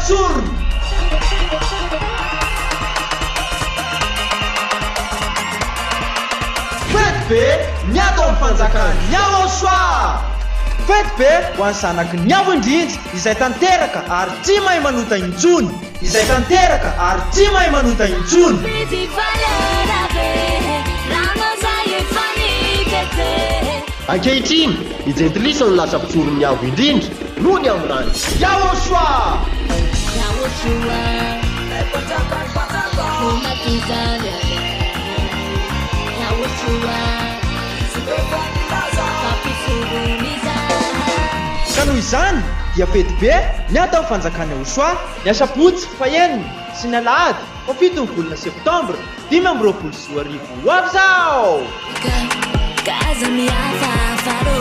absurdo. Fety be miatao amin'ny fanjakana ny ao soa. Fety be ho an'ny zanaky ny avo indrindra izay tanteraka ary tsy mahay manota intsony. Izay tanteraka ary tsy mahay manota intsony. Ankehitriny ijentilisa ny lasa mpitsoron'ny avo indrindra noho ny amin'any. Yao soa. Ka noho izany dia fety be ny atao ny fanjakana ho soa ny asabotsy faheniny sy ny alahady fa 7 ny volana septambra 2024 ho avy zao. Casa mi afafaro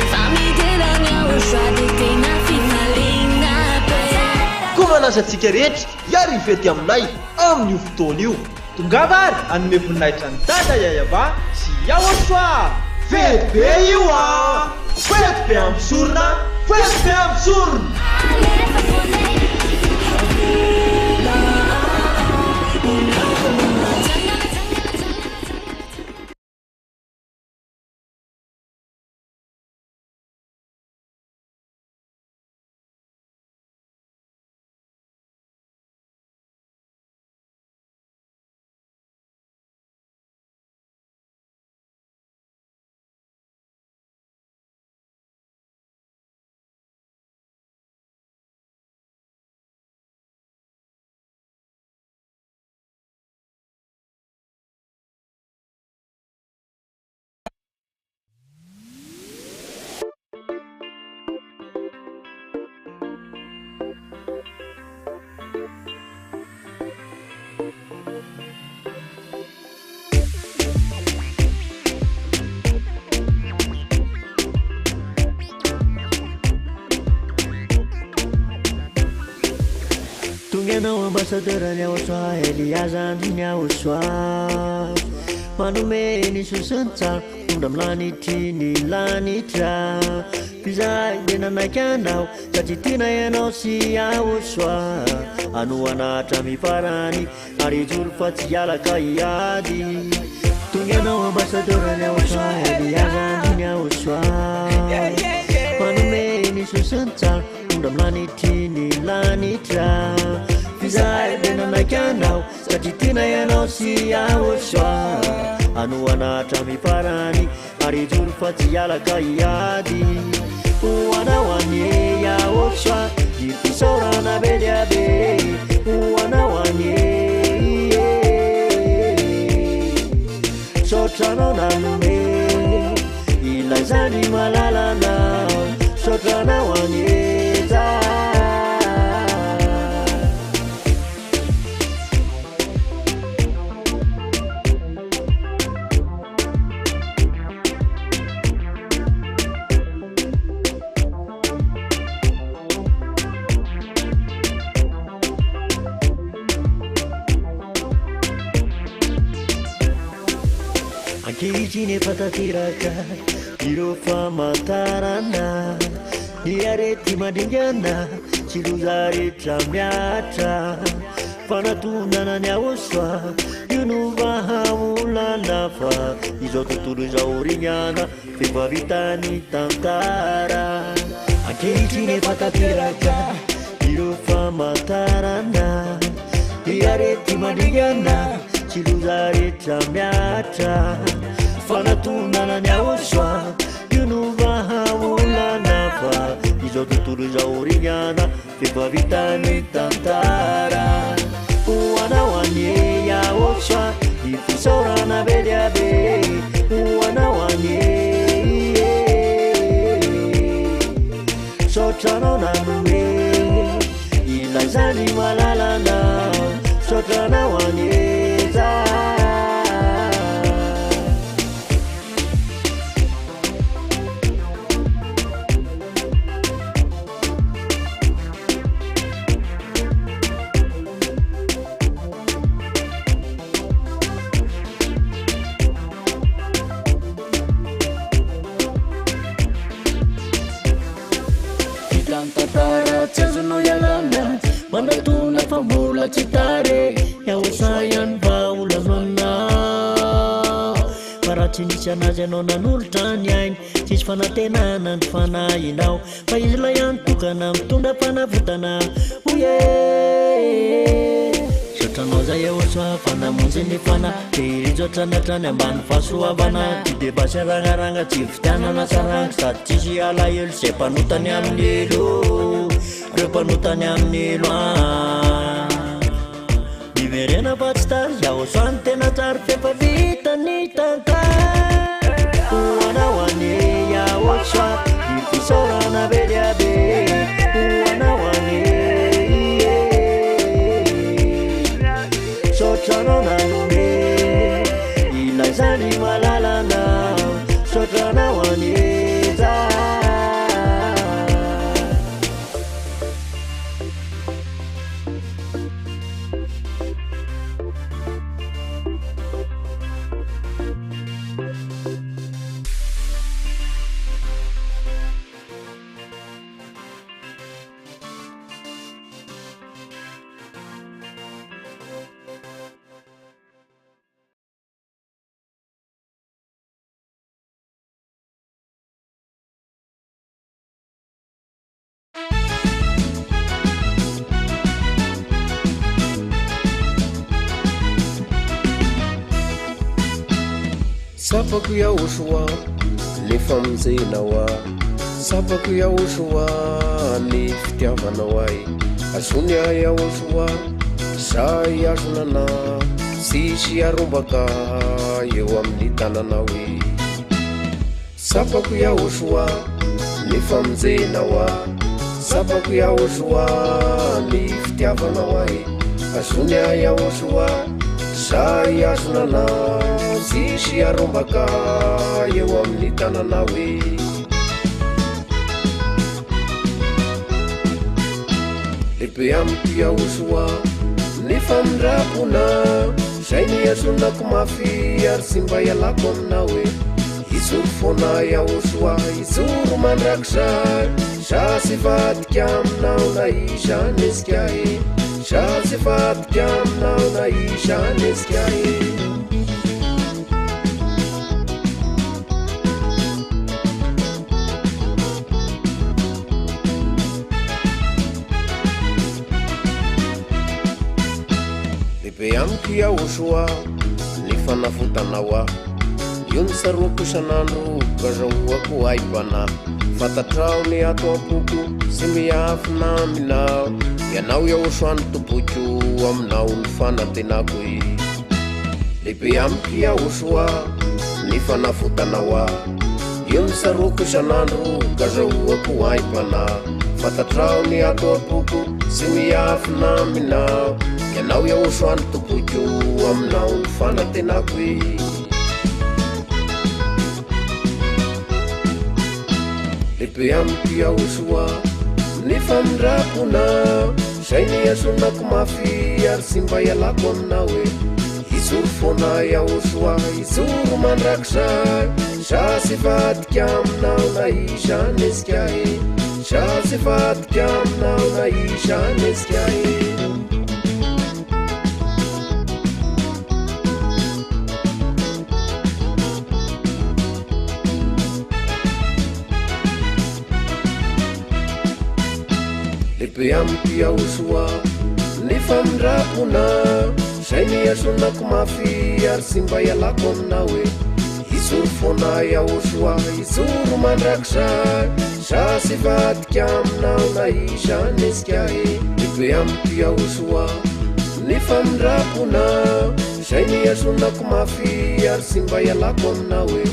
famidera minha oxade tem na finalina Koa manasantsika rehetra hiary ny fety aminay amin'io fotoana io. Tongava ary anome voninahitra ny dada yayava sy yao soa. Fety be io a. Fety be ampisorona. Fety be ampisorona. Tungenao ambassadeur ny ao soa Eliazany ny ao soa manome ny sosiny tsara ondra milanitry ny lanitra fizay de nanaiky anao satria tiana ianao sy ao soa anoanatra mifarany ary joro fa tsy alaka iady tungenao ambassadeur ny ao soa Eliazany ny ao soa manome ny sosiny tsara ondra milanitry ny lanitra fizay de nanaiky anao satria tiana ianao sy ao soa anoanatra mifarany ary joro fa tsy alaka iady hoanao anye ao soa ny fisaorana be dia be hoanao anye sotranao nanome ilay zany malalanao sotranao anye ankehitriny efa tanteraka ireo famantarana ny arety mandringana tsy loza rehetra miatra fanatonana ny ao soa io no vahaolana fa izao tontolo izao rignana fivavitany tantara ankehitriny efa tanteraka ireo famantarana ny arety mandringana tsy loza rehetra miatra fanatonana ny ao soa io no vahaolana fa izao tontolo izao rignana fivavitany tantara hoanao anye ao soa ny fisaorana be dia be hoanao anye sotranao nanome ilay zany malalanao sotranao anye manatona fa mbola tsy tare iaosa ihany vaolanona fa raha tsy nisy anazy anao nanolotra ny ainy tsisy fanatenana ny fanahinao fa izy la ihany tokana mitondra fanavotana oye sotranao zay eosoa fanamonjy ny fana de irizotranyatrany ambany fahasoavana ty de basy ragnaragna tsy fitianana saragna sady tsisy alahelo zay mpanotany amin'ny elo reo mpanotany amin'ny elo niverena fa tsy tary iaosoany tena tsary fefa vitany tantara hoanao ane iaosoa ny fisaorana bediabe hoanao ane sotranao nanome ilaizany malalana sotranao aneza sapako iaosoa ny famonjenao a sapako iaosoa ny fitiavanao ay azony a iaosoa za iazonana sisy arombaka eo amin'ny tananao e sapako iaosoa ny famonjenao a sapako iaosoa ny fitiavanao ay azony a iaosoa za iazonana sisy arombaka eo amin'ny tananao e lehibe amiko iaosoa ny famindrakona zay niazonako mafy ary sy mba ialako aminao e izoro foana iaosoa izoro mandrakizay za sy vadika aminao na izanezika e za sy vadika aminao na izanezika e be amiko iaosoa ny fanafotanao a io ny saroko isanandro gazahoako aibana fatatrao ny ato ampoko sy miafina aminao ianao iaosoany tomboko aminao ny fanatenako e lehibe amiko iaosoa ny fanafotanao a io ny saroko isanandro gazahoako aibana fatatrao ny ato ampoko sy miafina aminao ianao iaosoany tomboko aminao ny fanatenako e lehibe amiko iaosoa ny famindrakona zay niazonako mafy ary sy mba ialako aminao e izoro foana iaosoa izoro mandrakizay za sy vadika aminao na izanezika e za sy vadika aminao na izanezika e lehibe amiko iaosoa ny famindrakona zay niazonako mafy ary sy mba ialako aminao e izoro foana iaosoa izoro mandrakizay za sy vadika aminao na izanezika e lehibe amiko iaosoa ny famindrakona zay niazonako mafy ary sy mba ialako aminao e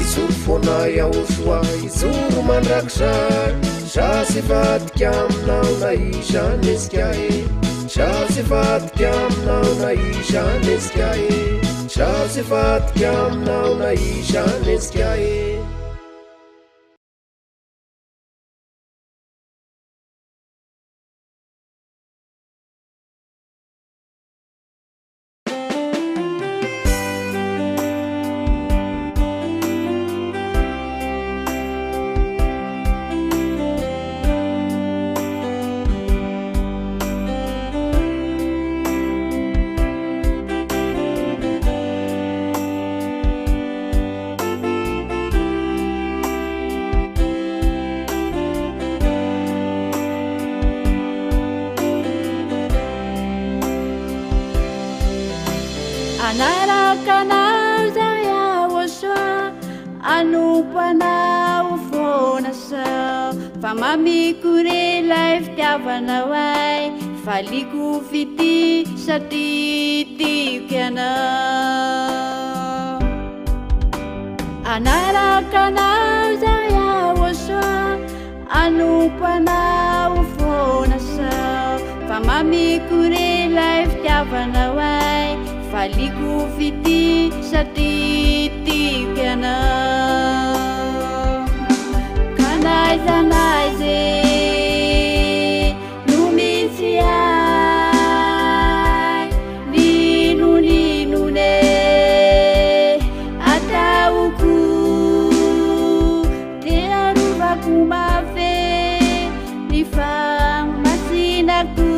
izoro foana iaosoa izoro mandrakizay za sy vadika aminao na izanezika e za sy vadika aminao na izanezika e za sy vadika aminao na izanezika e Anarakanao zao iaho soa anompanao foana sao fa mamikorilay fitiavanao ay faliko fity satria tiako ianao Anarakanao zao iaho soa anompanao foana sao fa mamikorilay fitiavanao ay faliko fity satria tiako ianao Kanaiza no misy ay ninonine ataoko tearovako mafe ny famasinako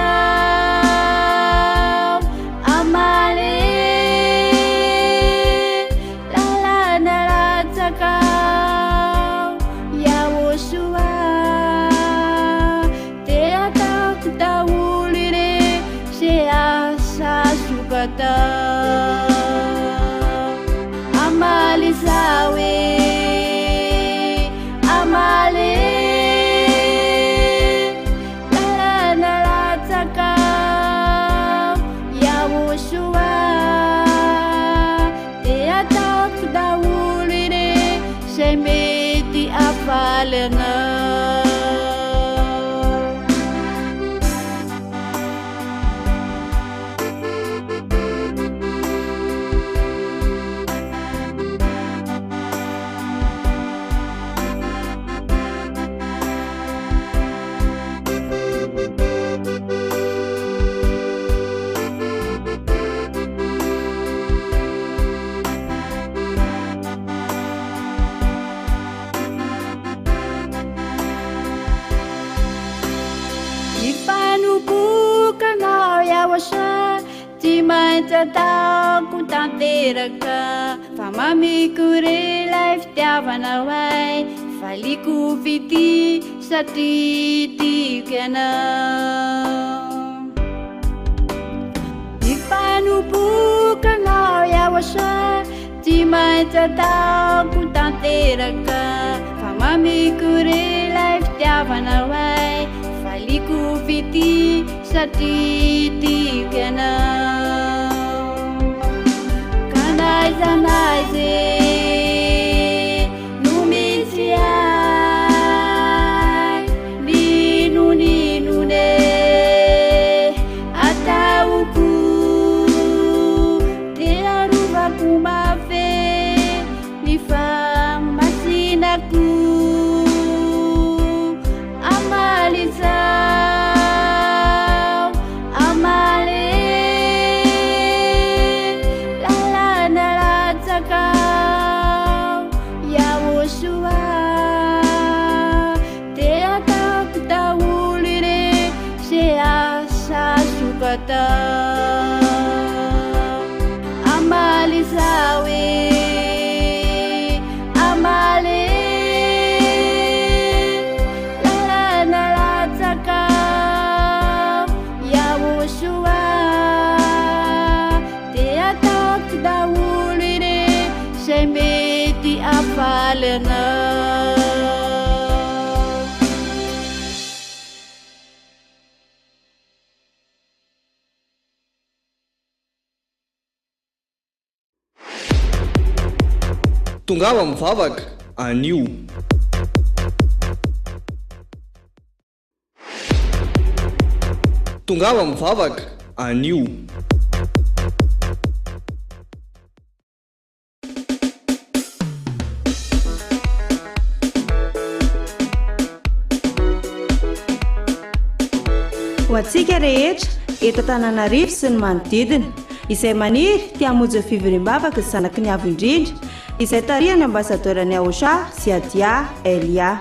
amalisao amale lalana ratsakao iaho soa te ataoko daholo ire se asa sokatao amalisao amale mety afaly anao Tsy maintsy ataoko tanteraka fa mamikorilay fitiavanao ay faliko fity satria tiako ianao Ifanompokanao iaho soa tsy maintsy ataoko tanteraka fa mamikorilay fitiavanao ay faliko fity satria tiako ianao Kanaiza no misy ay ninonine ataoko tearovako mafe ny famasinako amalisao amale lalana ratsakao iaho soa te ataoko daholo ire se asa sokatao amalisao amale lalana ratsakao iaho soa te ataoko daholo ire se mety afaly anao Tongava mivavaka anio Tongava mivavaka anio Ho antsika rehetra eto Antananarivo sy ny manodidina izay maniry tia hamonjy fivoriam-bavaka sy zanaky ny avo indrindra izay tarihany ambasadeurany AOSA Ziadia Elia.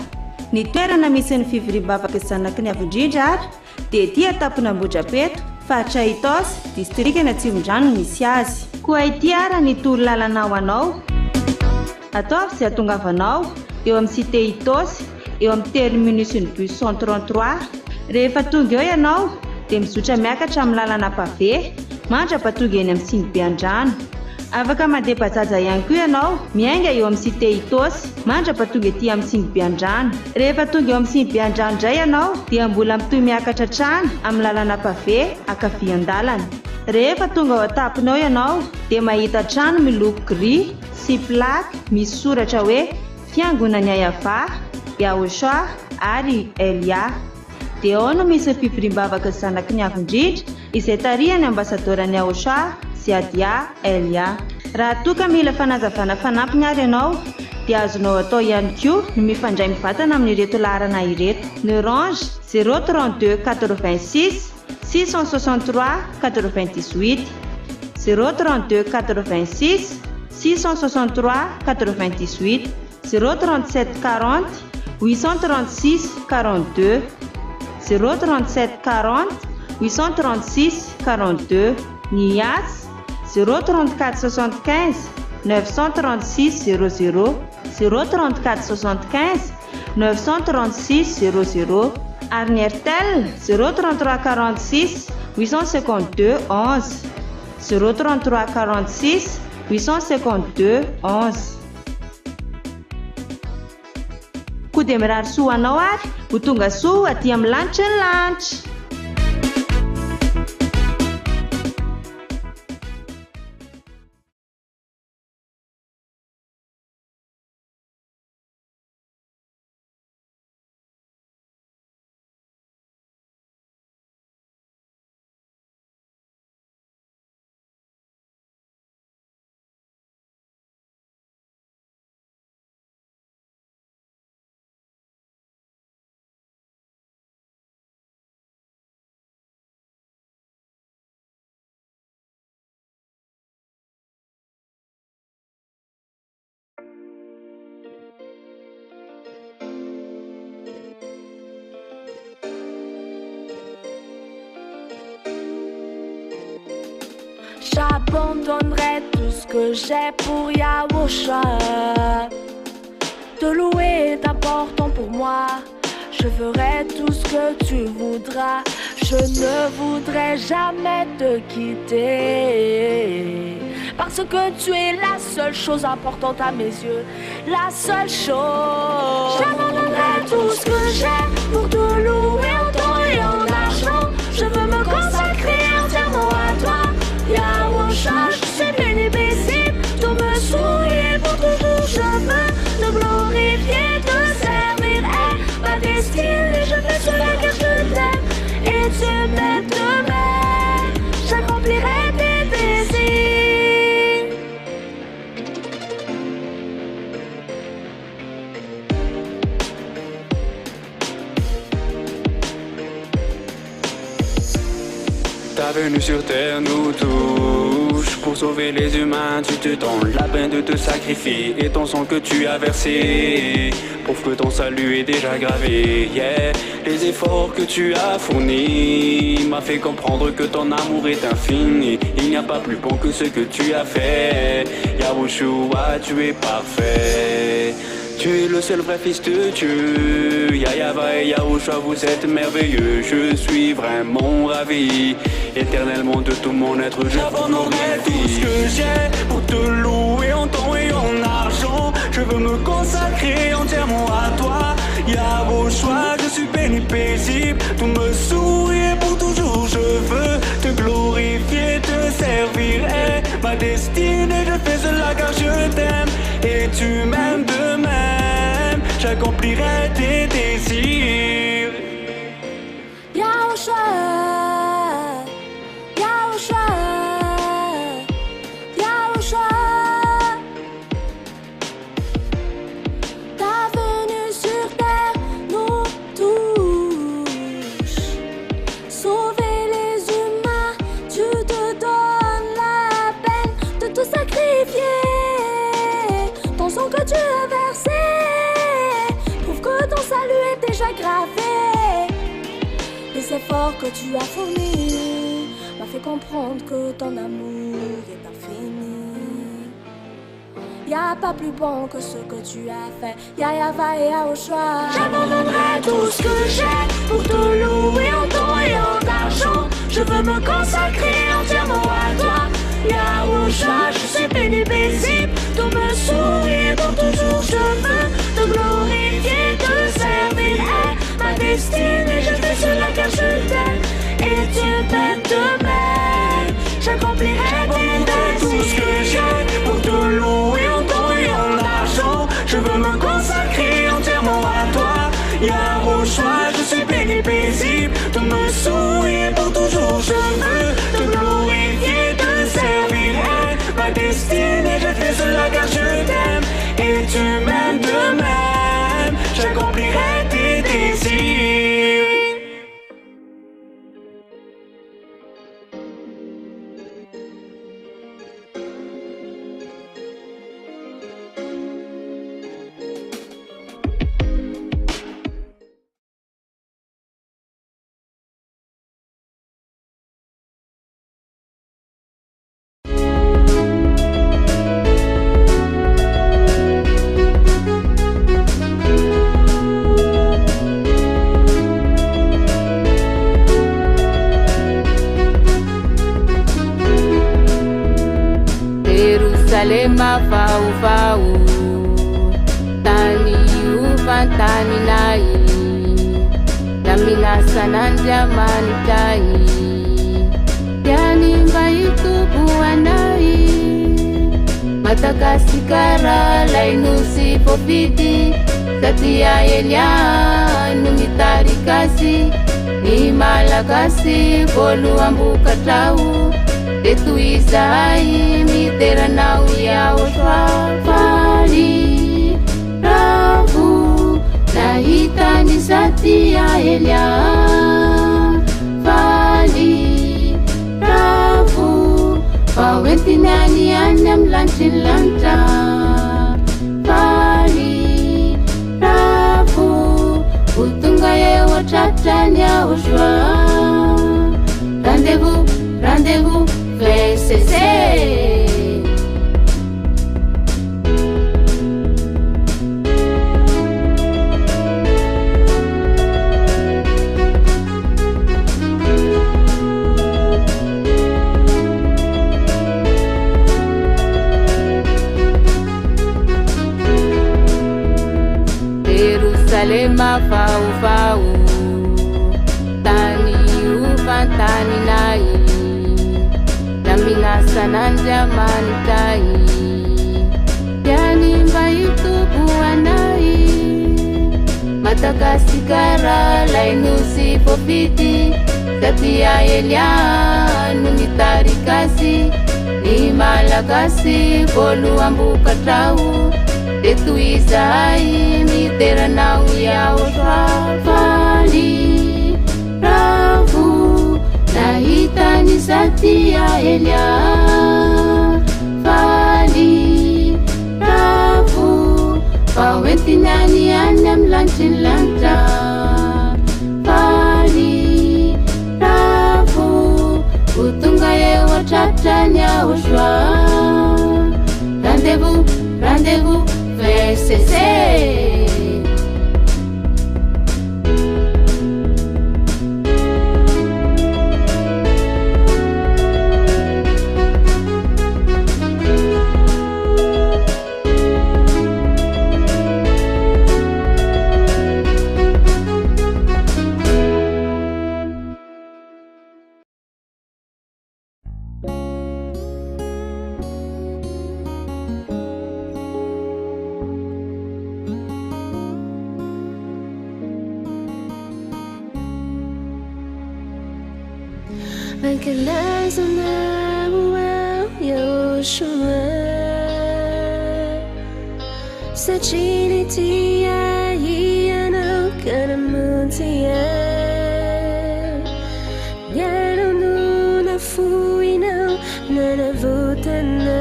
Ny toerana misy ny fivoriam-bavaka sy zanaky ny avo indrindra ary dia ety Tamponambodrapeto, faritra Itosy, distrikana Tsimondrano misy azy. Koa ety ara ny tolo lalana ho anao. Ataovy izay hatongavanao eo amin'ny cité Itosy, eo amin'ny terminus ny bus 133. Rehefa tonga eo ianao dia mizotra miakatra amin'ny lalana pave mandrapatonga eny amin'ny Singbe Andrano. Afaka mandeha bajaja ihany koa ianao miainga eo amin'ny Cité Itosy mandrapatonga ety amin'ny Singbe Andrano. Rehefa tonga eo amin'ny Singbe Andrano indray ianao dia mbola mitohy miakatra trano amin'ny lalana pave ankavian-dalana. Rehefa tonga ao an-tamponao ianao dia mahita trano miloko gris sy plaque misy soratra hoe Fiangonana Yahova, Yahoshua ary Elia. Dia ao no misy fivoriam-bavaka zanaky ny avindrindra izay tarihany ambasadoran'ny Yahoshua sy Adia Elia. Raha toa ka mila fanazavana fanampiny ary ianao dia azonao atao ihany koa no mifandray mivatana amin'ireto laharana ireto: Orange 032 86 663 98 032 86 663 98 037 40 836 42 037 40 836 42. Nias 034 75 936 00 034 75 936 00. Ary ny Airtel 033 46 852 11 033 46 852 11. Koa dia mirary soa anao ary ho tonga soa aty amin'ny lanitra ny lanitra. J'abandonnerai tout ce que j'ai pour Yahoshua. Te louer est important pour moi. Je ferai tout ce que tu voudras. Je ne voudrais jamais te quitter. Parce que tu es la seule chose importante à mes yeux. La seule chose. J'abandonnerai tout ce que j'ai pour te louer en temps et en argent. Je veux me consacrer entièrement à toi. Yahoshua, je suis béni, paisible, tout me souiller pour toujours. Je veux te glorifier, te servir est ma destinée. Je fais cela car je t'aime et tu m'aimes de même. J'accomplirai tes désirs. Ta venue sur terre nous touche. Pour sauver les humains, tu te donnes la peine de te sacrifier. Et ton sang que tu as versé prouve que ton salut est déjà gravé. Yeah. Les efforts que tu as fournis m'a fait comprendre que ton amour est infini. Il n'y a pas plus bon que ce que tu as fait. Yahoshua, tu es parfait. Tu es le seul vrai fils de Dieu. Yahava et Yahoshua, vous êtes merveilleux. Je suis vraiment ravi. Éternellement de tout mon être, je j'abandonnerai tout ce que j'ai pour te louer en temps et en argent. Je veux me consacrer entièrement à toi. Yahoshua, je suis béni, paisible. Tout me sourit pour toujours. Je veux te glorifier, te servir est ma destinée. Je fais cela car je t'aime et tu m'aimes de même. J'accomplirai tes désirs. Yahoshua, Yahoshua, Yahoshua. Ta venue sur terre nous touche. Sauver les humains, tu te donnes la peine de te sacrifier. Ton sang que tu as versé prouve que ton salut est déjà gravé. Les efforts que tu as fournis m'a fait comprendre que ton amour est infini. Y'a pas plus bon que ce que tu as fait. Yahava et Yahoshua. J'abandonnerai tout ce que j'ai pour te louer en temps et en argent. je veux me consacrer entièrement à toi. Yahushua, je suis béni, paisible, tout me sourit, pour toujours je veux te glorifier, te servir est ma destinée. Je fais cela car je t'aime et tu m'aimes de même. J'accomplirai tout ce que j'ai pour te louer en temps et en argent. Je veux me consacrer entièrement à toi. Yahushua, je suis béni, paisible, tout me sourit, pour toujours je veux te glorifier, te servir est ma destinée. Je fais cela car je t'aime et tu m'aimes de même. J'accomplirai tes désirs. Jerusalema faufau tani ufantani nai lamina sananjamani tai yani mbaitu buanai matakasikara lainusi popidi katia elia numitarikasi ni malakasi boluambuka tau Detuizai mitera nau ya oshwafali Ravu nahita ni sati ya elia Fali Ravu Pawenti nani anyam lanchin lanta Fali Ravu Utunga ye wachachani ya oshwa Rendez-vous, rendez-vous VCC Jerusalema faufau tani ufantani nai lamina sananjamani tai yani mbaitu buanai matakasikara lainusi popidi katia elia numitarikasi ni malakasi boluambuka tau Detuizai mitera nau ya oshwafali Ravu nahita ni sati ya elia Fali Ravu Pawenti nani anyam lanchin lanta Fali Ravu Utunga ye wachachani ya oshwa Rendez-vous, rendez-vous VCC Angelazana Yahushua Sachinitia Yano Kanamutia Yano Nuna Fuino Nana Vutana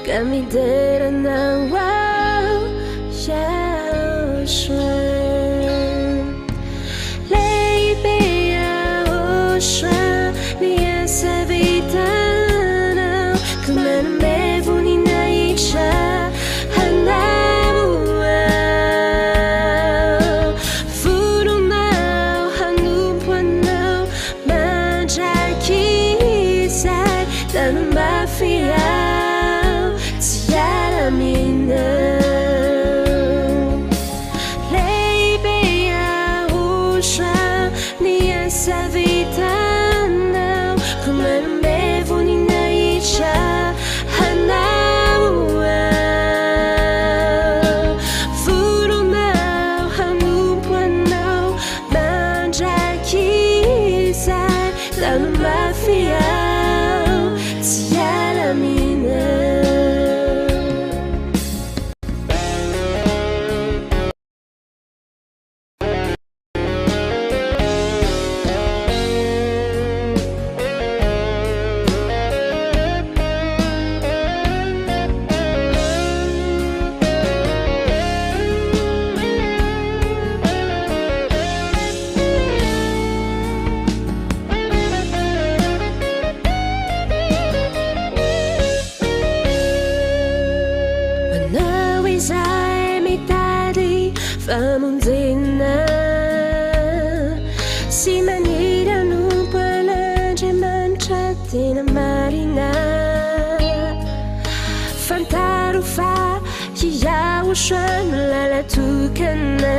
Kamidera na Wow Yahushua sy maniry anompoan'andriamanitra tena marina fantaro fa hiaho soano lalatokana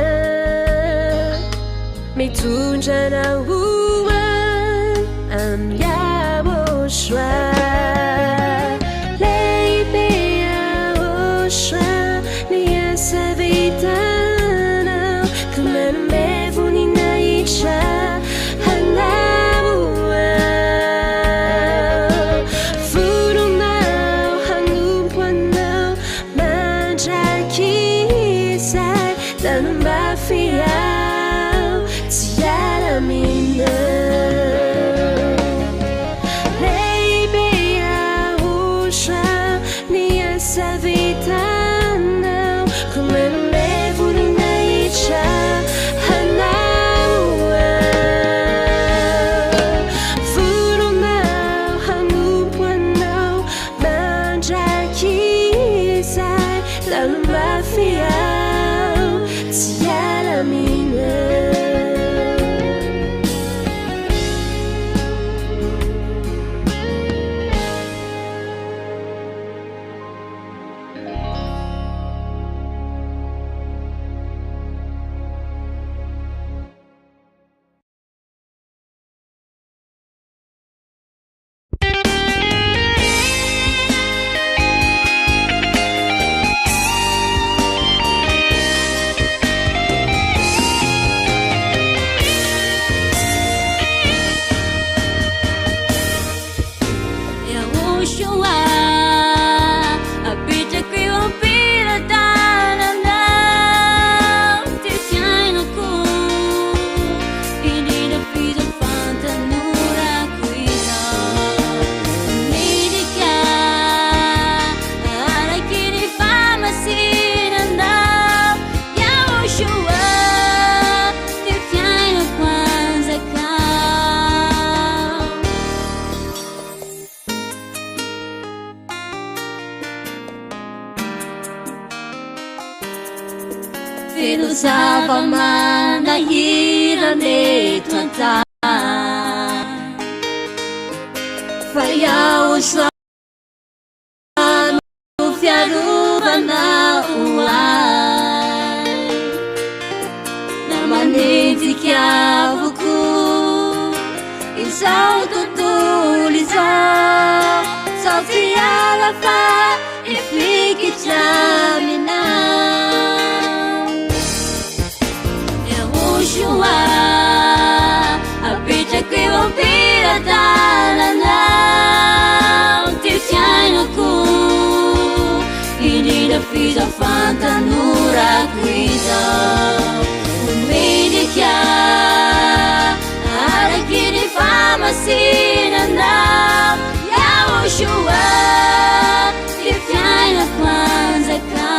mitondra nahoan amiaho soa lehibe aho soa ny asa vitanao ka manome voninahitra hanao voronao hanompo anao mandraky izay tanomafy ao tsy alamina lehibe aho soa ny asa vitanao ka manome voninahitra hanao voronao hanompo anao mandraky izay tanomafy ao tsy alamina Filosava manahirana eto an-tany fa iaho soa no fiarovana hoay na manenjiky avoko izao tontolo izao sao tsy ala fa ifikitra aminao Joa apetraky eo ampiradalana ty fiainako indrindra fizafantanorako izao omedika araky ny famasinanao iaho soa ty fiainako anjakao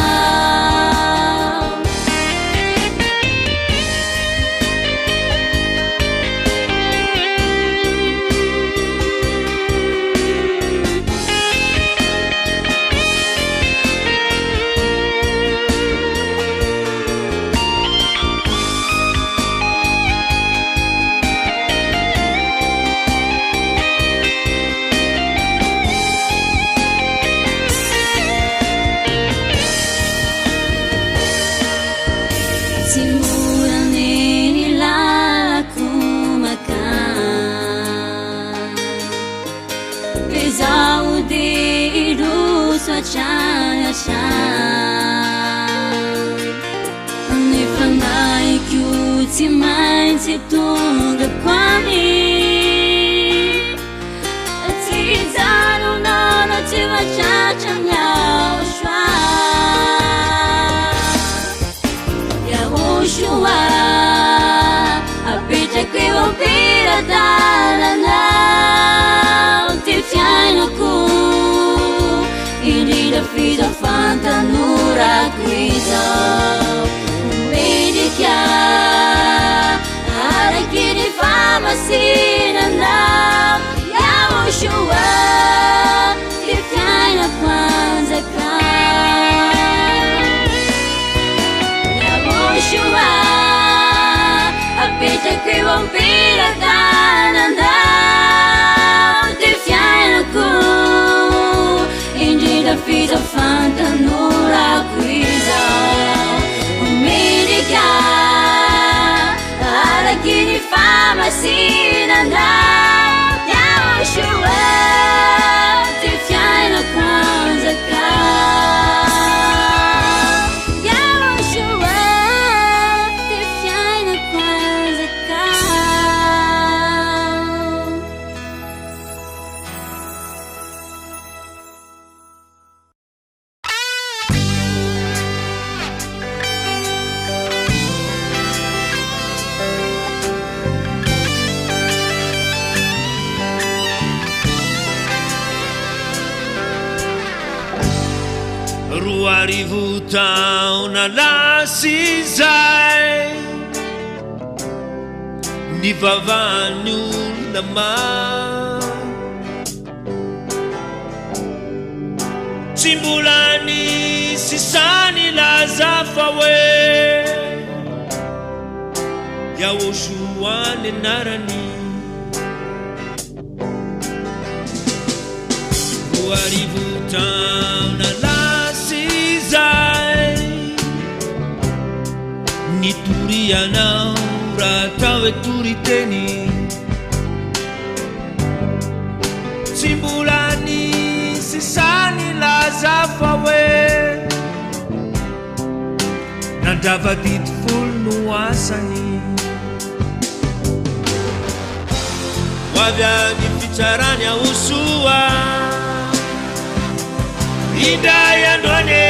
Nifanaikyu tsy maintsy tonga kwami tsy zanonana tsy matratra miao soa iaho soa apetraky eo ampiradalana ty fiainako indrindra fizafantanorako izao omedika araky ny famasinanao iaho soa ty fiainako anjakao iaho soa apetraky eo ampiradalana masinana yaoshua ty fiainako anjaka yaoshua ty fiainako anjaka Arivo taona lasa izay nivavahany olona maro tsy mbola nisy sany laza fa hoe Yahoshua ny anarany arivo taona nitorianao raha tao hoe tory teny tsy mbola nisy sany laza fa hoe nandravadidy folo no asany ho avy any fitsarany Yahoshua indray androany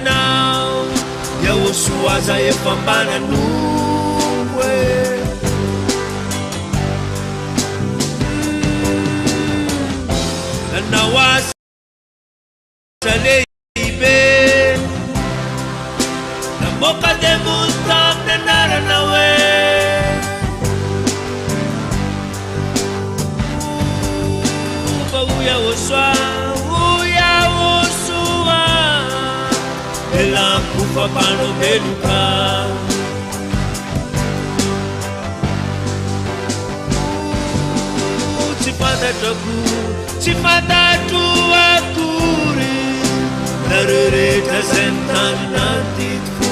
Now, Yahoshua za efa mbanan'ombo nanao asa lehibe namoaka demony tamin'ny anarana hoe fa ho Yahoshua Elakufa pano beluka Sifata akuri Narureta sentani nantitfu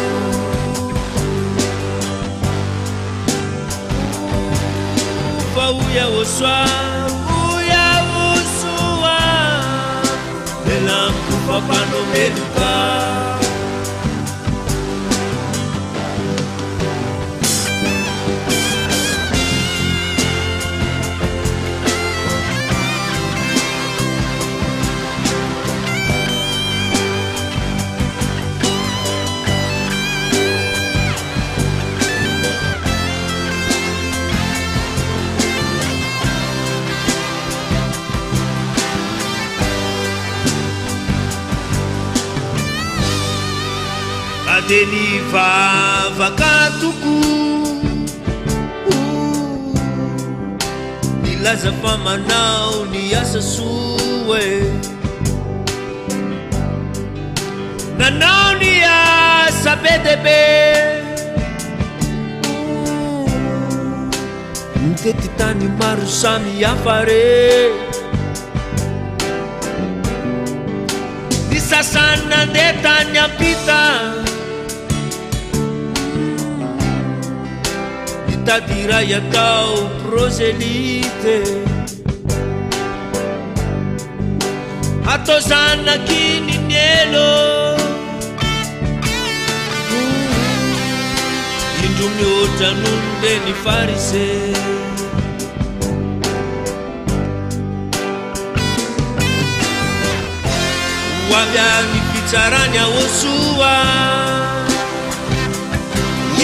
Fa uya Yahoshua Elakufa pano beluka Deni vavaka toko nilaza fa manao ny asa soa nanao ny asa be dia be nitety tany maro samy hafa re ny sasany nandeha tany ampita Tadiray atao proselite atao zanakiny ny elo indro mihoatra nonde ny farise ho avy any fitsarany Yahoshua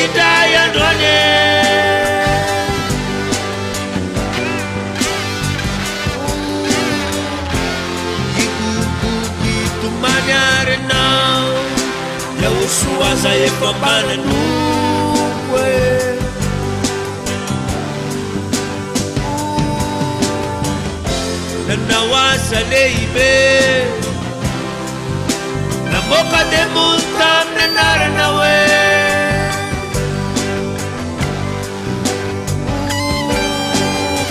indray androany Yahoshua za efa mbanan'ombo nanao asa lehibe namoaka demony tamin'ny anarana hoe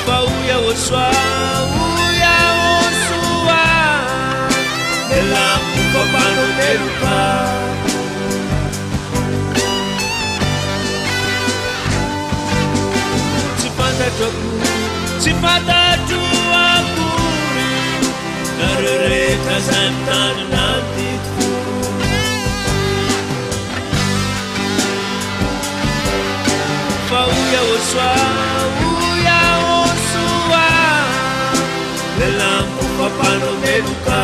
fa ho Yahoshua zatananatitko fa uyaosoa lelampo papanomeluka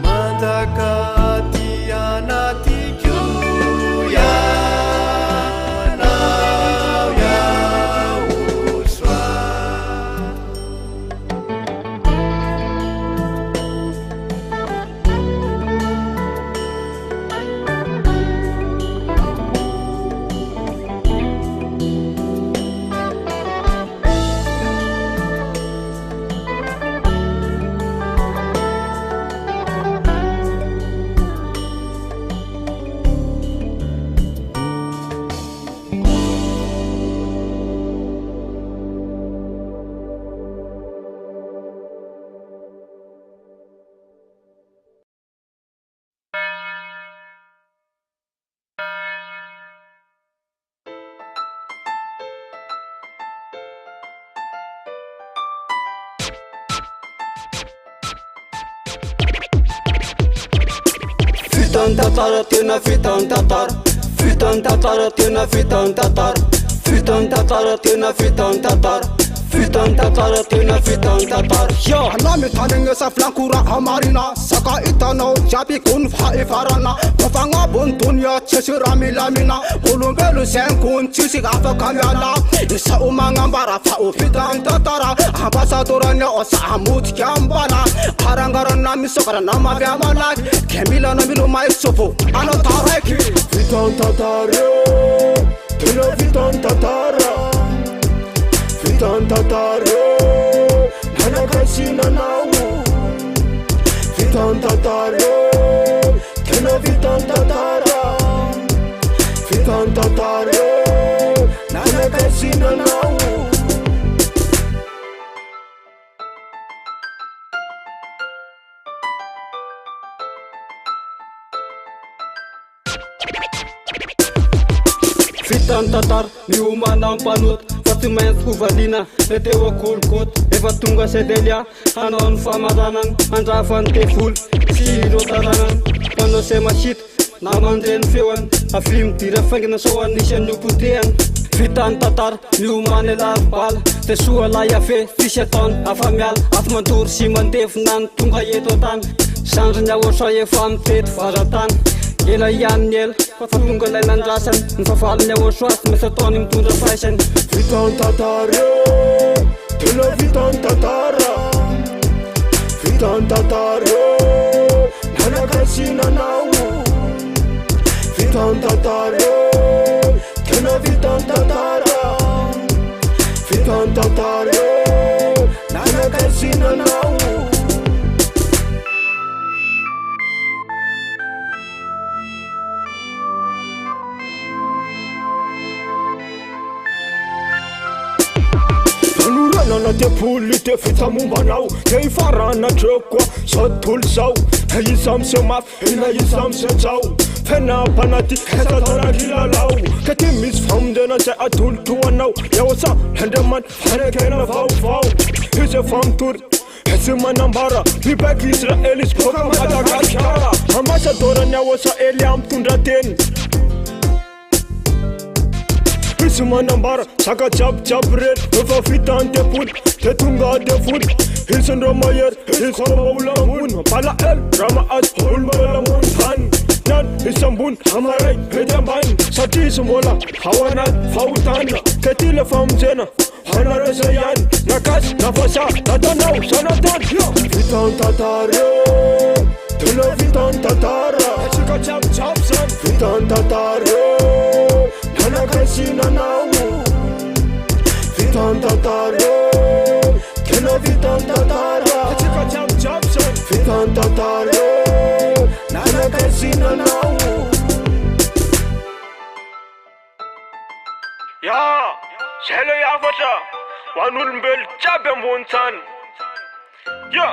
Mandakati anatiku ya na Fitan tatara tena fitan tatara Fitan tatara tena fitan tatara Fitan tatara tena fitan tatara Fitan tatara tena fitan tatara Yo Hanami tanenge sa flankura amarina Saka itanao jabi kun faifarana Mafanga buntunya chesirami lamina Ulumbelu senkun chisig afakamiala Isa umangambara fau fitan tatara Ambasadoranya osa amut kiambala Harangarana misokara nama vyamala Kemila namilu maisofu ano tareki Fitan tatara tena fitan tatara Fitan tatara Nana kasina nawu Fitan tatara Tena fitan tatara Fitan tatara Nana kasina nawu Fitan tatar miomana ampanota Fa tsy maintsy hovalina le teo akolokota Efa tonga sedelia hanao ny famaranana Andrafany tefoly sy ireo taranana Mpanao se masita na mandreny feoany Avy midira faingana sao anisan'ny opotehany Fitan tatar miomana larobala Te soa lay afe fisy ataony afa miala Afy mandory sy mandevina ny tonga eto antany Sandriny aotra efa mitety varatany Ela ihany ela fa tonga lay nandrasany Ny favaliny aosoasy misy ataony mitondra faisany Fitan tatara Tena fitan tatara Fitan tatara Nana kasina nawu Fitan tatara Tena fitan tatara Fitan tatara Nana kasina nawu Nana te puli te fita mombanao Te ifarana treo koa Sao tolo sao Isa amse mafy Ina isa amse tsao Fena panati Heta tana kilalao Ka te misy famondena zay atolotoanao Yaosa Handemany Fanekena vaovao Izy famtory Izy manambara Mibaiky Israel izy boka Madagasikara Ambasadorany aosa Eli amitondra teny Izy manambara Saka jiaby rery Efa fitan tepoly Te tonga tefoly Izy ndra mahery Izy maula ambony Bala el Rama as Olmbala ambony Hany Nan Izy ambony Amaray Ety ambany Satria izy mbola Ao anaty fahotana Ka ty le famonjena Hanaresa ihany Nakasy nafasa Natanao sanatany Fitan tatara Tena fitan tatara Sika jiaby zany Fitan tatara Nana kasina nawu Fitan tatara Tena fitan tatara Sika jiaby zany Fitan tatara Nana kasina nawu Ya Zelo yafatra Wanulumbel jiaby ambony tany Ya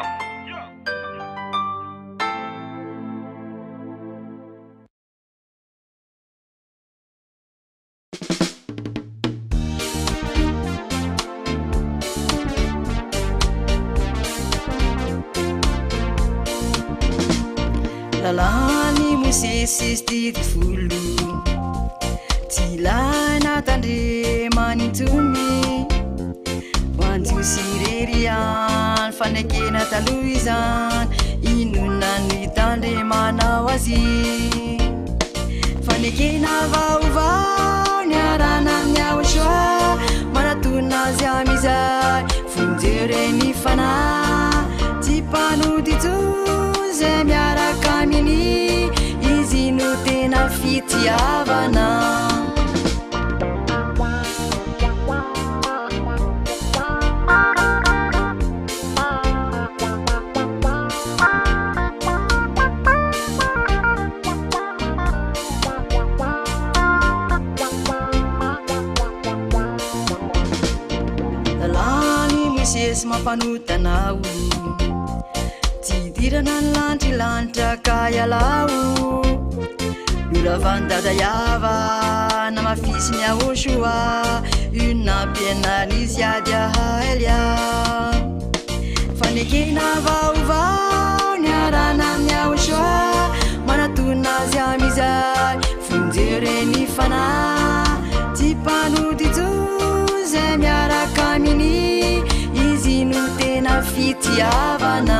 Lalani Moises dity folo Ty laina tandre manintony Hoanjo sirery any Fanekena taloha izany Inona ny tandre manao azy Fanekena vaovao ny arana ny aosoa Manatona azy amizay Fonjereny fanahy Ty mpanody zay miaraka aminy Izy no tena fitiavana Lalany Moises mampanotanao Dirana ny lanitra ka ialao Lora dada yava na mafisy ny ahosoa Una pianalizy ady ahaelya Fanekena vaovao ny arana ny ahosoa Manatona nazy amizay fonjereny fana tsy mpanody jo zay miaraka aminy izy no tena fitiavana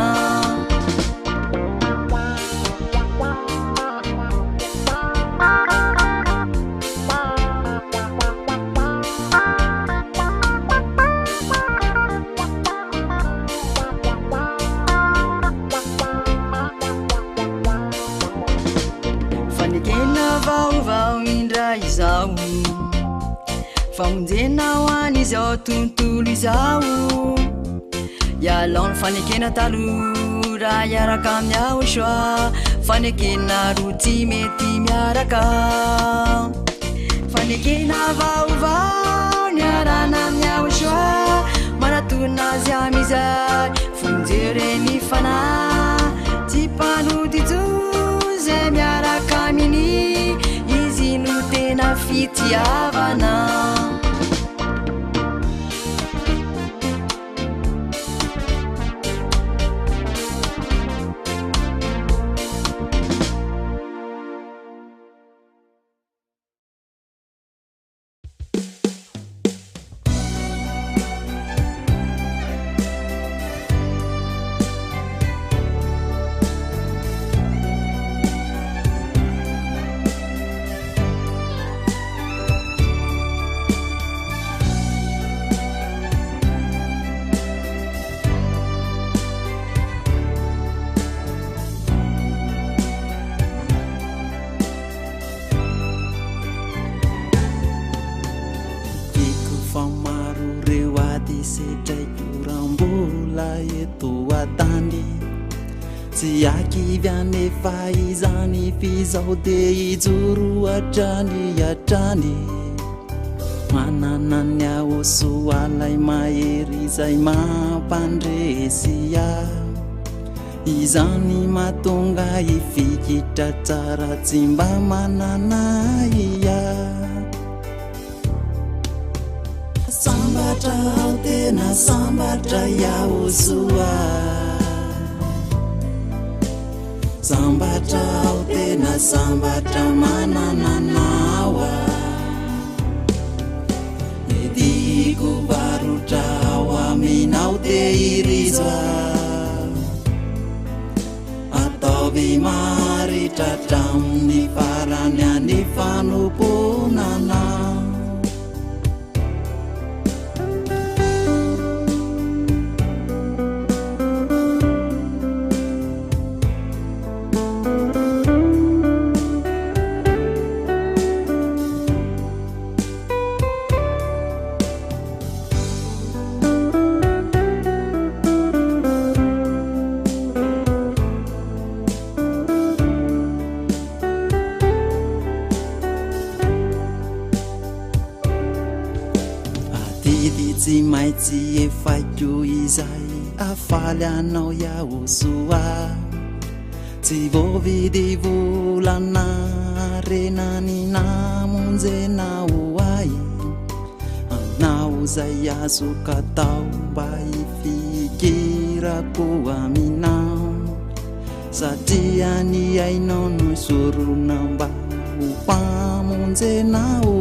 vaovao indray izao famonjena ho any izao tontolo izao ialaony fanekena talo raha iaraka miao soa fanekena ro tsy mety miaraka fanekena vaovao niarana miao soa manatona azy amizay fonjereny fana tsy mpanody jo zay miaraka aminy izy no tena fitiavana tsy akivy anefa izany fizao de ijoro atrany atrany manana ny aosoalay mahery izay mampandresia izany mahatonga ifikitra tsara tsy mba manana ia sambatra ao tena sambatra iaosoa sambatra ao tena sambatra manananawa ediko barutra ao aminao te irizwa ataovy maritra hatramin'ny farany any fanomponana tsy maintsy efaiko izay afaly anao iaosoa tsy voavidy volana renany namonjenao ay anao zay azoka tao mba ifikirako aminao satria ny ainao no sorona mba ho mpamonjenao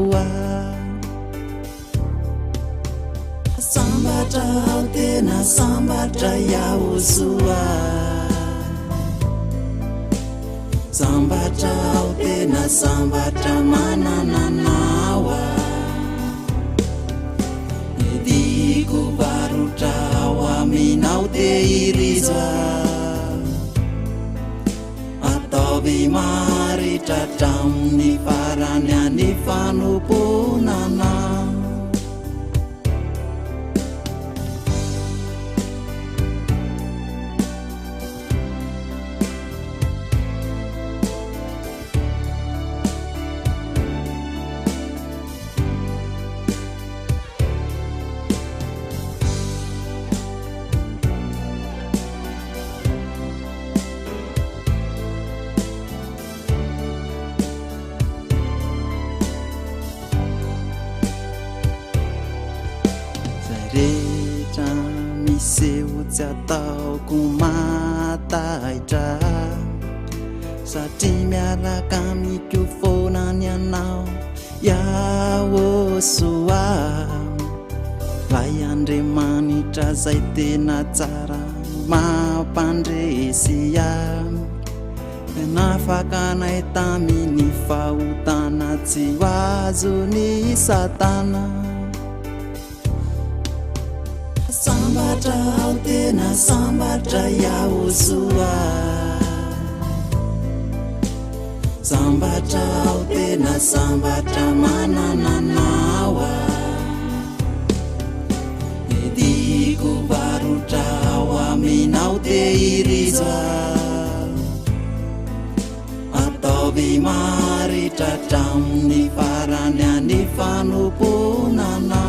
sambatra ao tena sambatra iaosoa sambatra ao tena sambatra manananawa ediko barutra ao aminao te irizwa ataovy maritra hatramin'ny farany any fanomponana rehetra miseo tsy ataoko mataitra satria miaraka mikofônany anao Yahoshua vai Andriamanitra zay tena tsara mampandresy nafakanay tamin'ny fahotana tsy ho azony Satana sambatra ao tena sambatra Yahoshua sambatra ao tena sambatra manananao ediko barotra ao aminao tehiriza ataovy maritra hatramin'ny farany any fanomponana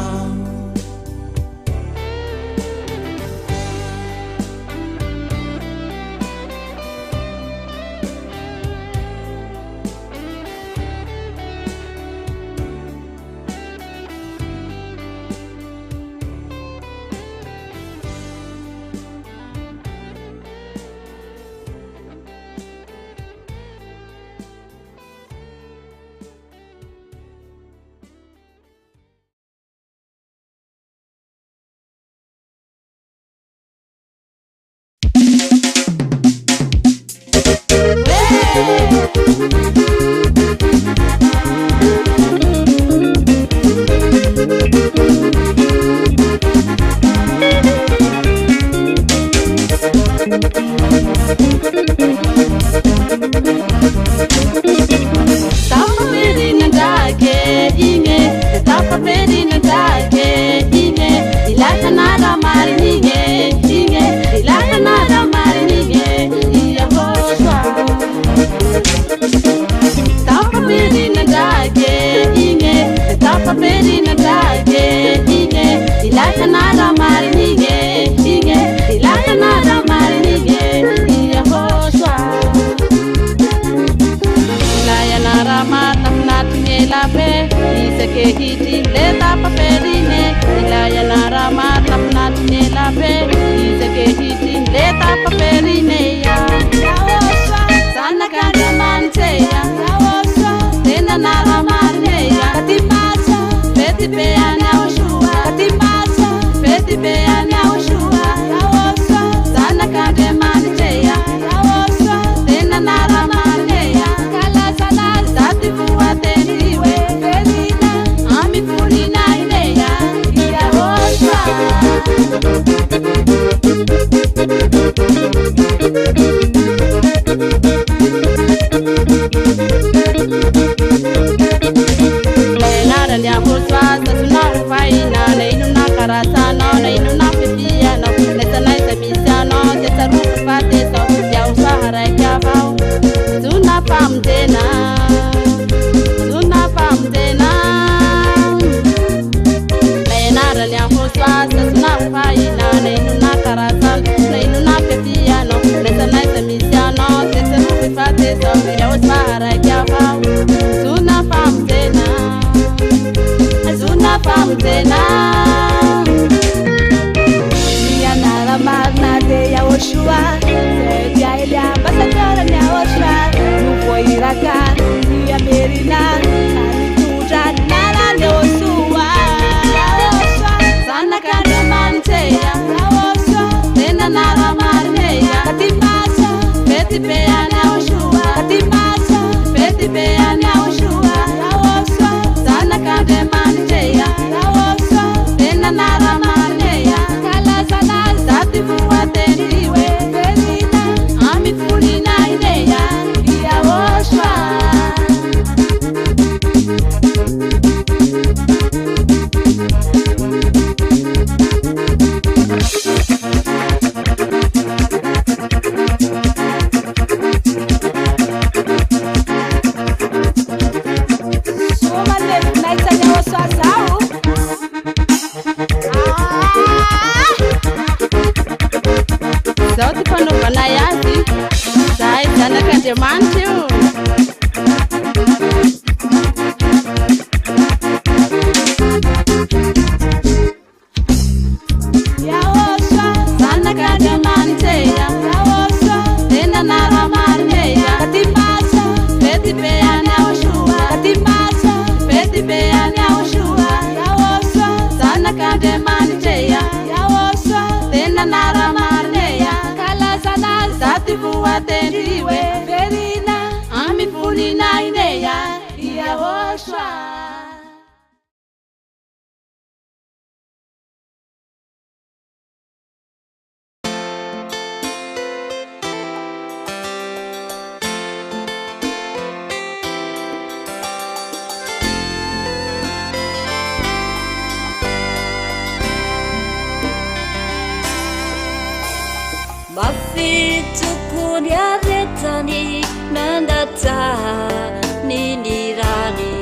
ninirani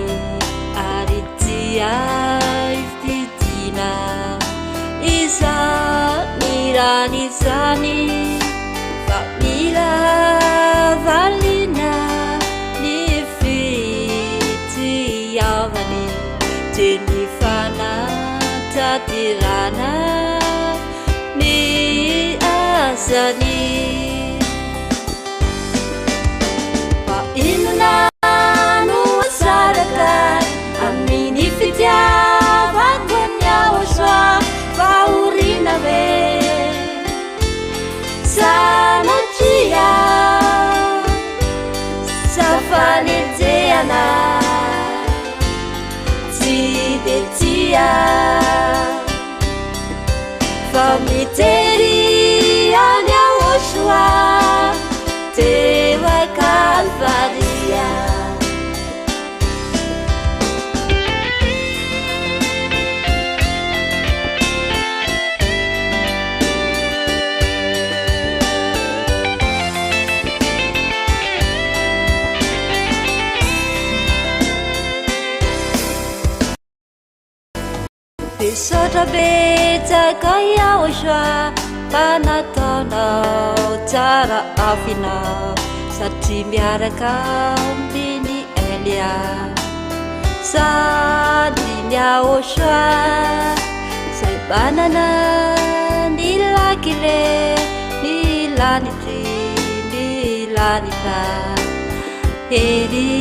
ary tiay fidina izany rany izany fa mila valina ny fitiavany de ny fanatratirana ny asany fa inona no asaraka amin'ny fitiavako ny aosoa faorina ve sanatria safanenjehana tsy de tia fa mitery any aosoa teo Calvaria Sotra betsaka iaosoa fanataonao tsara afinao satria miaraka ambiny Elia sady ny aosoa zay banana ny lakile ny lanitry ny lanita hery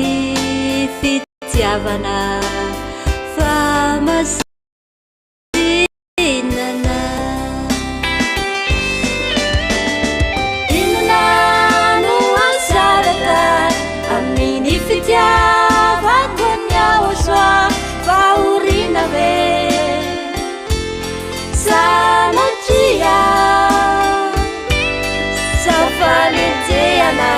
fitiavana famas fitiavako ny aosoa faorina ve sanatria safanenjehana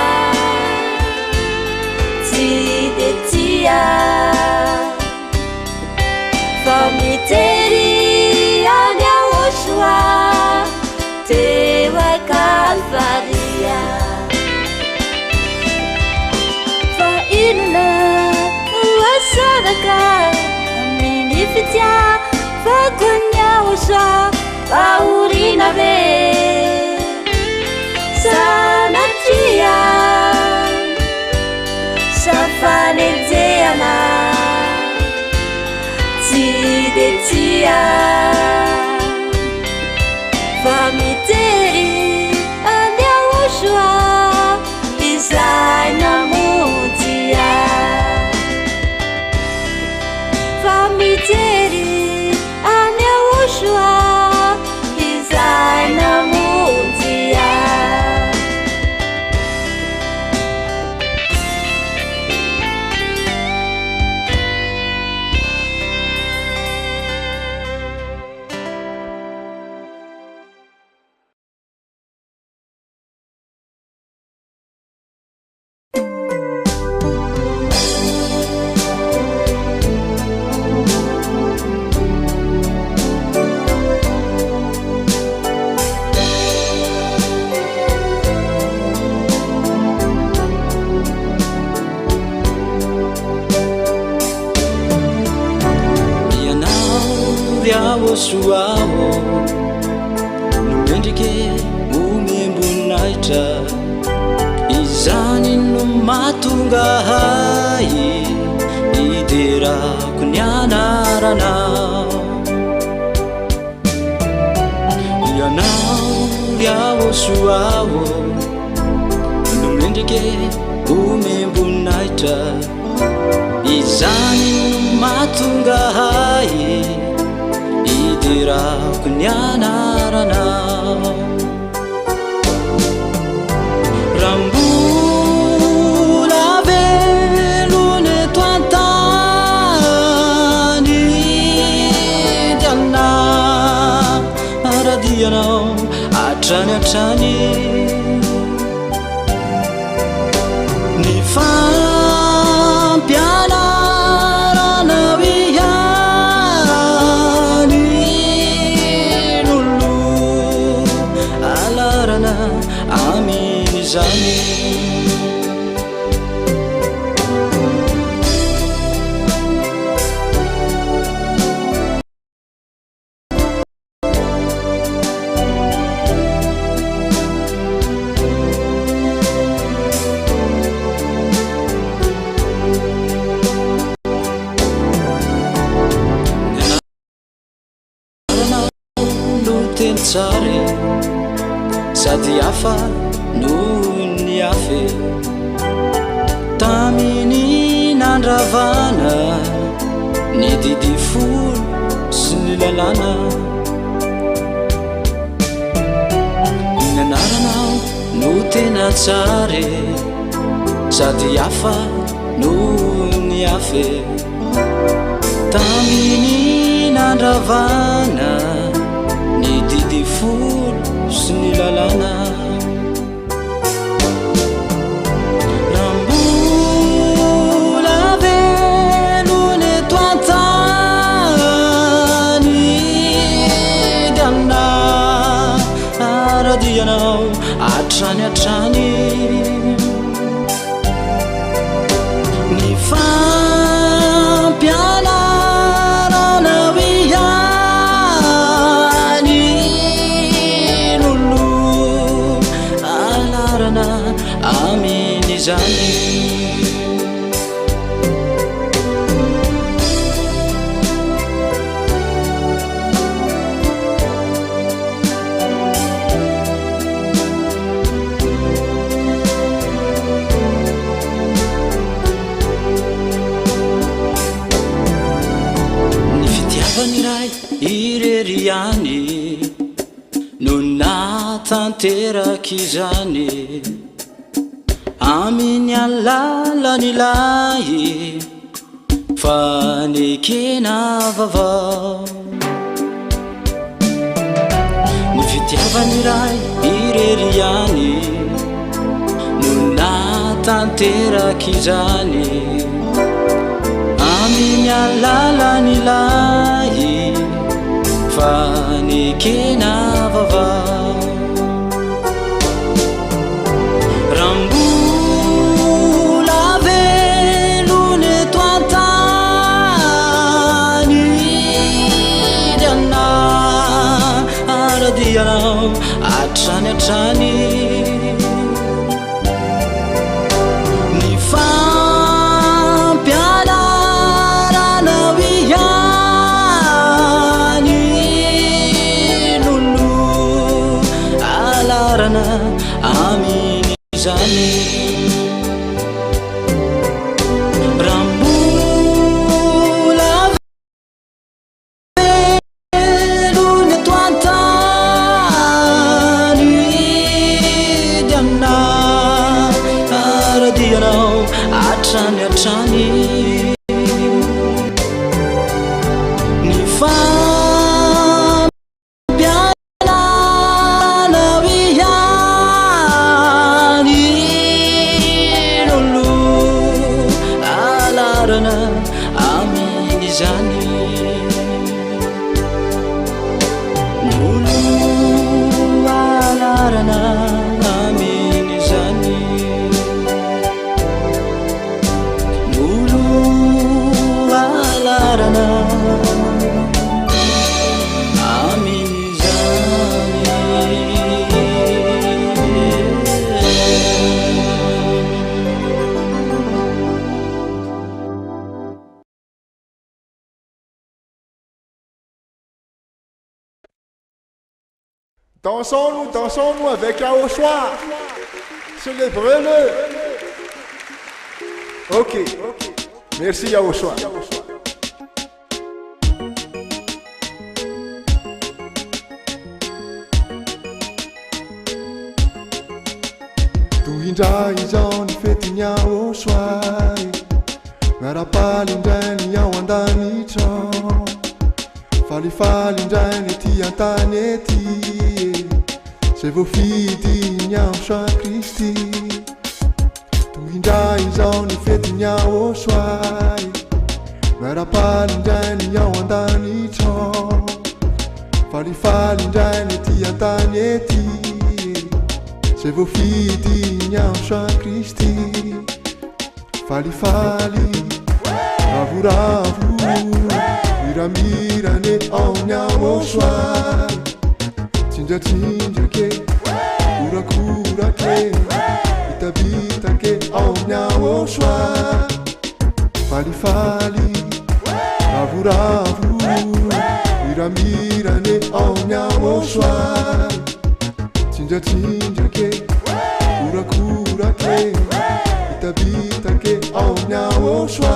tsy de tia fa mitery any aosoa teo Calvaria inona asaraka amin'ny fitiavako ny aosoa faorina ve sanatria safanenjehana tsy de tia fa mitery any aosoa izay namonjia fa mitery any aosoa izay namonjia Suao numendike umembunnaitra izany no mahatonga hay iderako ny anaranao ianao iao soao numendike umembunnaitra izany no mahatonga hay iderako ny anaranao rambola velony eto antany dialina aradianao atrany atrany ny fampianaranao ihany lolo alarana aminy zany teny tsary sady hafa noho ny afe taminy nandravana ny didi folo sy ny lalàna ny anaranao no tena tsary sady hafa noho ny afe taminy nandravana ny didi folo sy ny lalàna rambola velo ny toantany diana aradianao atrany atrany ny fampianaranao ihany lolo alarana aminy zany niray ireriany no natanteraky zany aminy alalany lay fanekena vavao ny fitiavany iray ireriany no natanteraky zany aminy alalany lay fanekena vavao rambola velo ny toantany diana aradianao atrany atrany ny fampianaranao ihany lolo alarana aminy zany rambola velo ny toantany diana aradianao atrany atrany ny fampianaranao ihany lolo alarana aminy zany lolo alarana aminy zany lolo alarana aminy zany Dansons-nous avec Yaoshoua. Célébrez-le. Ok. Merci Yaoshoua. Tuhinja izao ny fetiny Yaoshoua. Miarapaly indray ny ao an-danitra. Falifaly indray ny ety an-tany ety. Zay voafidy ny Yaoshoua Kristy. Tuhinja izao ny fetiny Yaoshoua. Miarapaly indray ny ao an-danitra. Falifaly indray ny ety an-tany ety. Zay voafidy ny Yaoshoua Kristy. Falifaly ravoravo miramirane ao ny Yaoshoua. Tsindratsindra-ke korakorake bitabitake ao ny Yaoshoua. Falifaly ravoravo miramirane aonyamosoa tsinjatsinjake kurakurake itabitake aonyamosoa.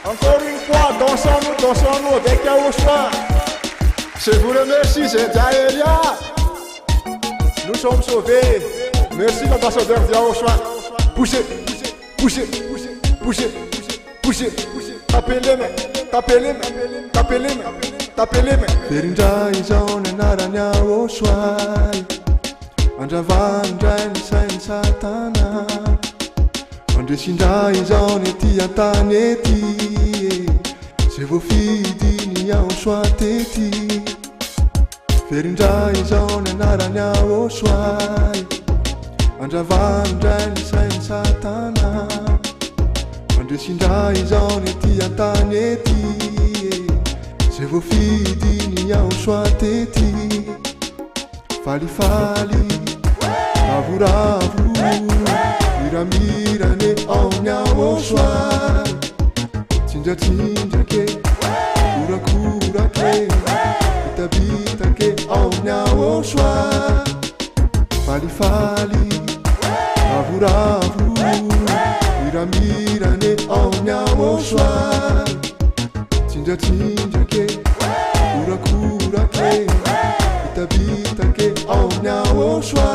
Encore une fois, dansons-nous avec Yahushua. Je vous remercie, c'est Jaélia. Nous sommes sauvés. Merci l'ambassadeur de Yahushua. Poussez, poussez, poussez, poussez, tapez les mains, tapez les mains, tapez les mains, tapez les mains. Verindrai zao ny anarany Yahosoa, andravandray ny sainy Satana, andresindray zao ny ety antany ety, zay voafidy ny Yahosoa tety. Verindray zao ny anarany Yahosoa, andravandray ny sainy Satana, andresindray zao ny ety antany ety, zay voafidy ny Yahosoa tety. Falifaly ravoravo miramirane aony Yahosoa, tsinjatsinjake korakorake itabitake aony Yahosoa. Falifaly ravoravo miramirane aony Yahosoa, tsinjatsinjake korakorake itabitake aony Yahosoa.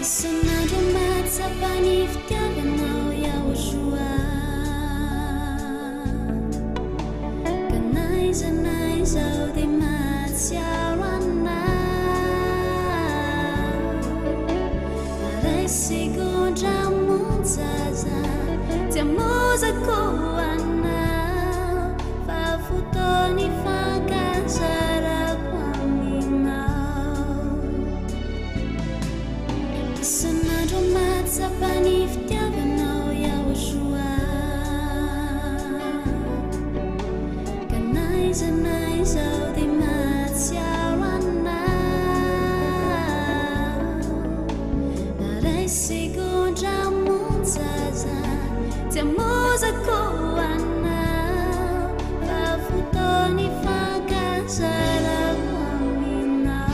Isan'andro mahatsapany fitiavanao Yahosoa, ka naiza izao dia mahatsiaro anao. Ray segondra monjaza tsy hamozako anao, fa fotoany fankazarako aminao. Isan'andro mahatsapany fitiavanao Yahosoa, ka naiza izao dia mahatsiaro anao. Ray segondra monjaza tsy hamozako anao, fa fotoany fankazarako aminao.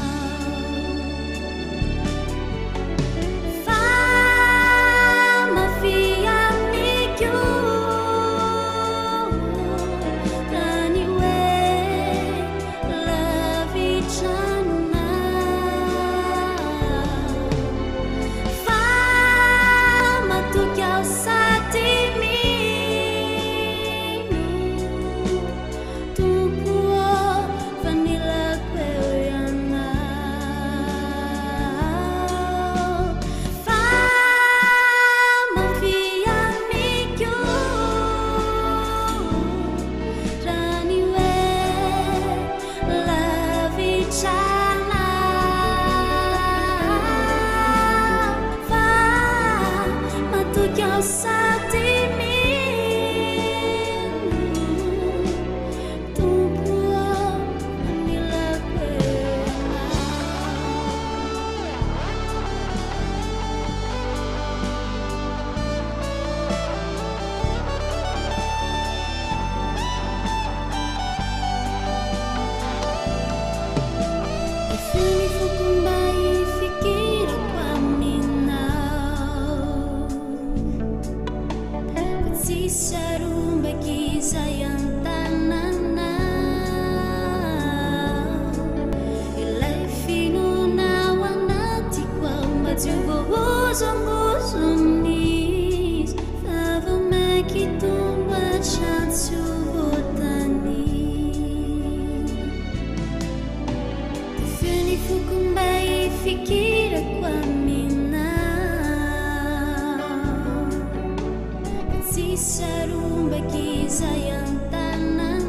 Sarumba kisah yang tanah.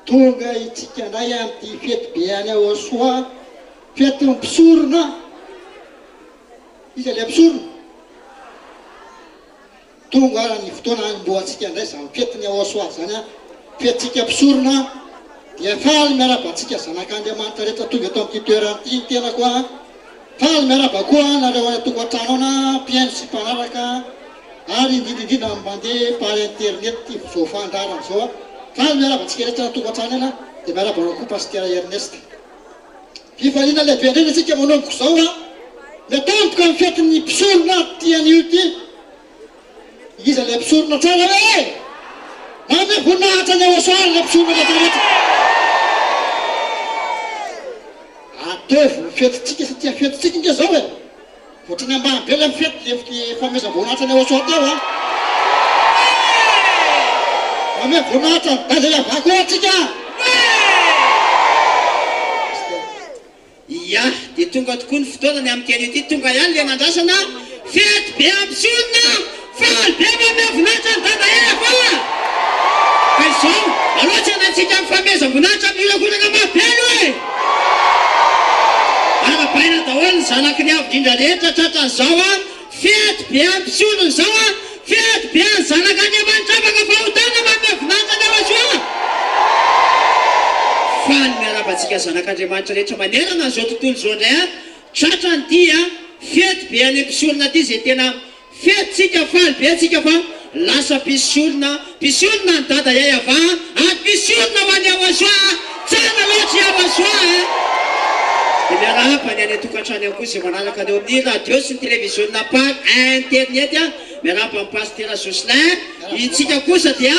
tonga itsika ndray amin'ity fety be any Aosoa fety mpisorona izy le mpisorona tonga ny fotoana mboatsika ndray zany fetiny Aosoa zany a fetytsika mpisorona dia faly miarabantsika zanak'Andriamanitra rehetra tonga eto amin'ity toerana ity tena koa faly miaraba koa nareo any tokantrano na mpiaino sy mpanaraka ary indrindrindrindra mandeha par internet zao fandarana zao faly miarabantsika rehetra na tokantrano ena dia miarabanao koa pasteur Ernest fifaliana lehibe indrindra tsika manomboko zao a mitomboka amin'ny fetin'ny mpisorona tian'io ty iza le mpisorona tsara hoe name voninahitra ny Aosoa le mpisorona rehetrarehetra atao fetitsika satria fetitsika inge zao e ohatrany ambany be le fety le famezam-boninahitra ny Aosoa teo a name voninahitra dale avako atsika ia dia tonga tokoa ny fotoanany amin'ny tian'io ty tonga ihany le nandrasana fety be ampisorona faly be mamea-voninahitra ny dada efa fa izao alohatsy anatsika amin'ny famezam-voninahitra amin'ny olakolana mabelo e arabaina daholo ny zanaky ny avidindra rehetra tratran'izao a fety be ampisorona zao a fety be ny zanak'Andriamanitra afaka fahotana mamea-voninahitra ny Aosoa faly miarabantsika zanak'Andriamanitra rehetra manerana n'izao tontolo zao indray a tratrany ty a fety be any mpisorona ty zay tena fetytsika faly be tsika fa lasa mpisorona ny dada iay ava ary mpisorona ho any Aosoa tsara loatra Aosoa dia miarahaba ny any tokantrano ihany koa zay manaraka aneo amin'ny radio sy ny télévision par internet a miarahaba amin'ny pasteur Jocelyn itsika kosa dia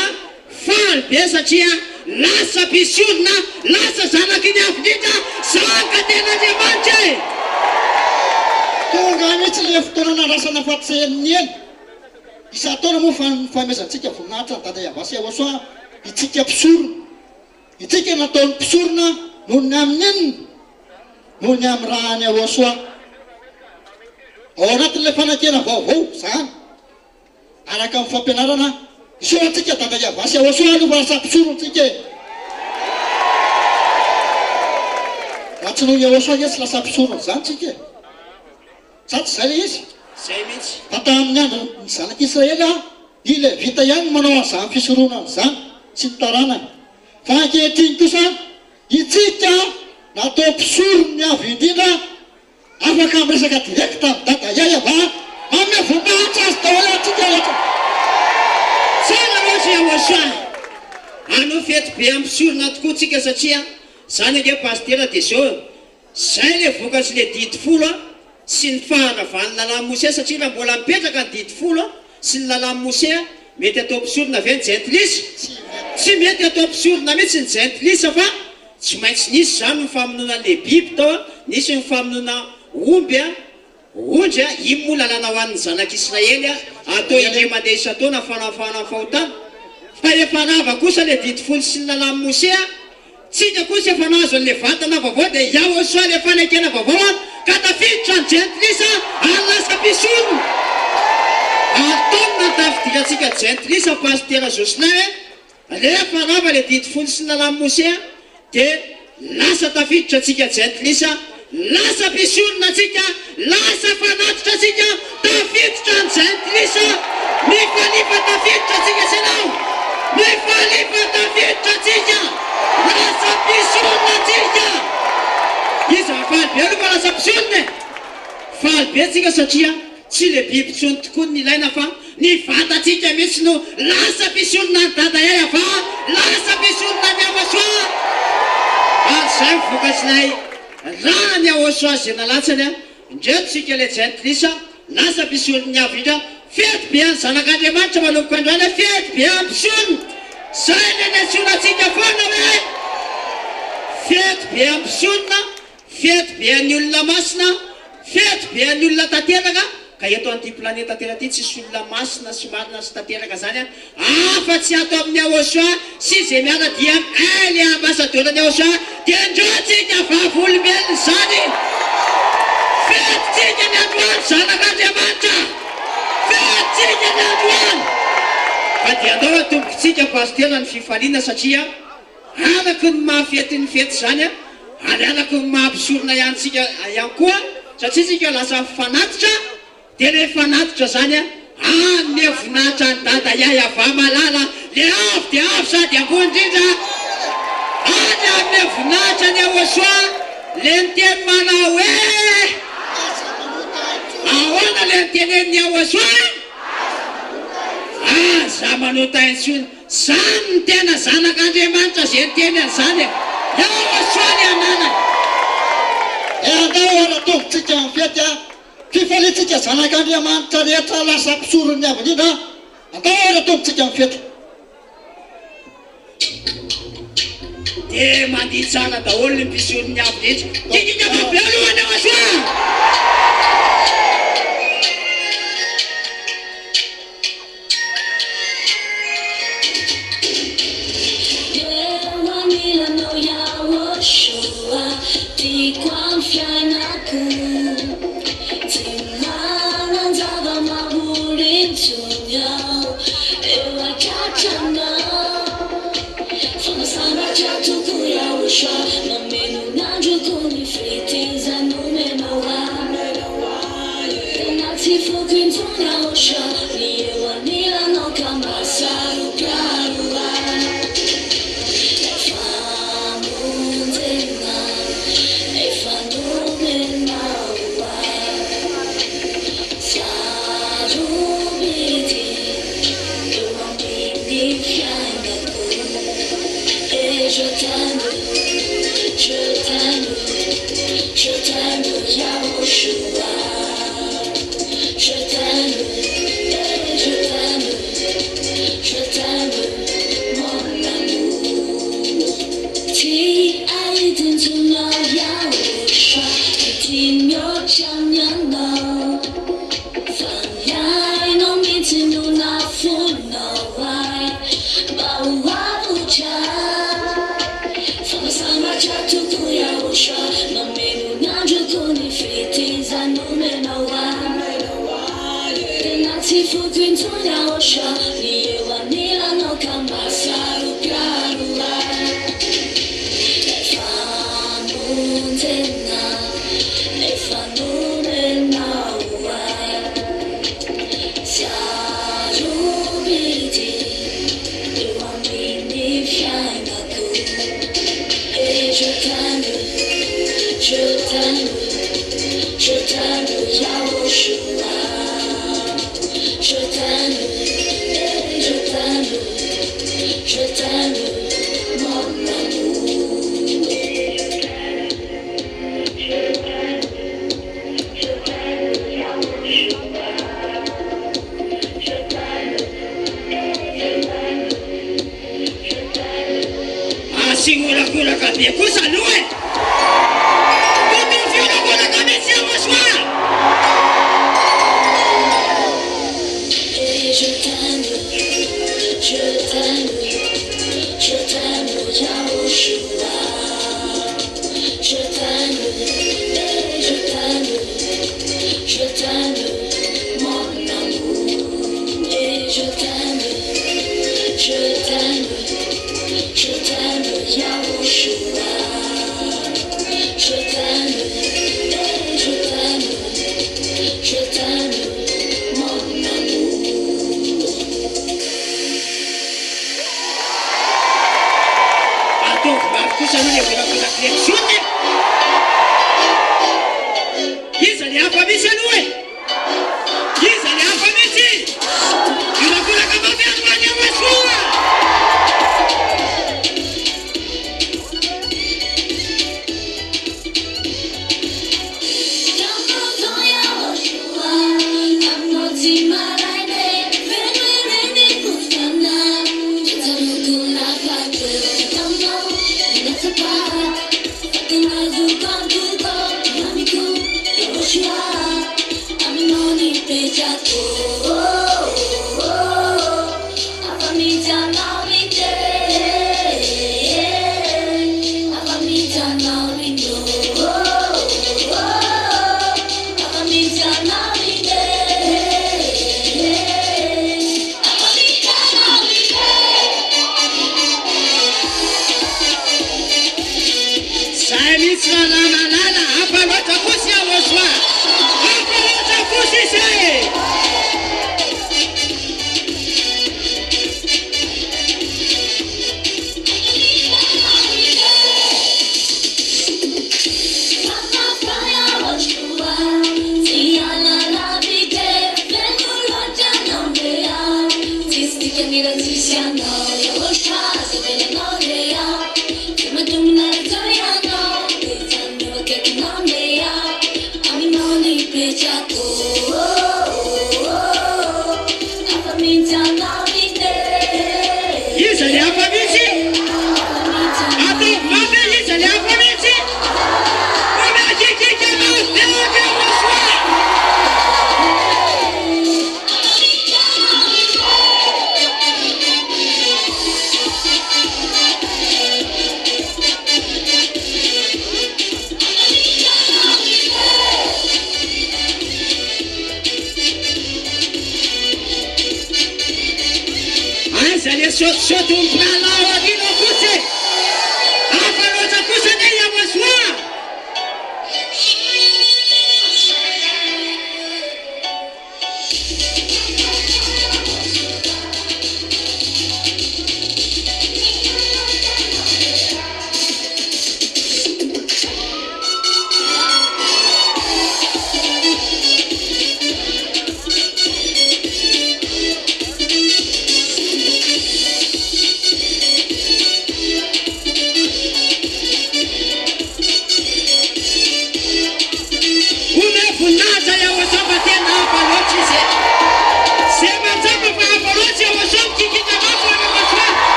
faly be satria lasa mpisorona lasa zanaky ny avidindra zaka tena Andriamanitra e tonga mihitsy le fotoana nandrasana fahatsehaniny eny isa-taona moa famezantsika voninahitra ny dada Iavasy Aosoa itsika mpisorona itsika nataony mpisorona noho ny amin'ny eniny noho ny amin'ny raha any Aosoa ao anatin'le fanakena vaovao zany araka amin'ny fampianarana isoratsika dada Iavasy Aosoa aloha fa lasa mpisorona tsika e raha tsy noho ny Aosoa izy tsy lasa mpisorona zany tsika e saty zay le izy zay mihitsy fa tamin'ny andro ny zanak'Israely a ile vita ihany manao an'izany fisoronana zany sy ny taranany fa ankehitriny kosa itsika natao mpisorona ny avy indrindra afaka miresaka direkta amin'ny dada iay ava mamea voninahitra azy daholo atsika rehetra tsara loatra Aosoa anao fety be ampisorona tokoa tsika satria zany ange pasteur dia zao zay le vokatsy le dity folo sy ny faharavany lalàn'ny Mose satria raha mbola mipetraka ny dity folo sy ny lalàn'ny Mose mety atao mpisorona avy ny jentilisa tsy mety atao mpisorona mihitsy ny jentilisa fa tsy maintsy nisy zany ny famonoana le biby tao nisy ny famonoana omby a ondry a iny moa lalàna ho an'ny zanak'Israely a atao indray mandeha isa-taona fanafana fahotana fa efa nava kosa le dity folo sy ny lalàn'ny Mose a tsika kosa efa nazo an'le vatana vaovao dia Aosoa le fanekena vaovao a ka tafiditra ny jentilisa ary lasa mpisorona ataona tafidiratsika jentilisa pasteur Jocelyn rehefa nava le dity folo sy ny lalàn'ny Mose a dia lasa tafiditra tsika jentilisa lasa mpisorona tsika lasa fanatitra tsika tafiditra ny jentilisa mifalifa tafiditra tsika senao mifalifa tafiditra tsika lasa mpisorona tsika izy faly be aloha fa lasa mpisorona faly be tsika satria tsy le biby tsony tokoa ny ilaina fa ny vatatsika mihitsy no lasa mpisorona ny dada iay ava lasa mpisorona ny Aosoa ary zay mivokatsinay raha ny Aosoa zay nalatsany a indreotsika le jentilisa lasa mpisorona ny avidra fety be any zanak'Andriamanitra manomboka androany fety be ampisorona zay le nesonatsika foana hoe fety be ampisorona fety be any olona masina fety be any olona tanteraka ka eto an'ity planeta tena ty tsisy olona masina sy marina sy tanteraka zany a afa-tsy atao amin'ny Aosoa sy zay miara dia le ambasadorany Aosoa dia ndrotsika vavolombelona zany fetytsika ny androany zanak'Andriamanitra fetytsika ny androany fa dia andao atombokontsika pasteur ny fifaliana satria anako ny mahafetin'ny fety zany a ary anako ny mahampisorona ihanytsika ihany koa satria tsika lasa fanatitra dia le fanatitra zany a any voninahitra ny dada iay avamalala le avy dia avy sady ambondrindra any amin'ny voninahitra ny Aosoa le niteny manao hoe ahoana le nitenen'ny Aosoa za manota intsony zany ny tena zanak'Andriamanitra zay niteny an'izany Aosoa ny anana andao ara tongotsika amin'ny fety a fifalitsika zanak'Andriamanitra rehetra lasa mpisorony avy indrindra andao ara tongotsika amin'ny fety dia mandihy tsara daholo ny mpisorony avy rehetra kikika babe alohany Aosoa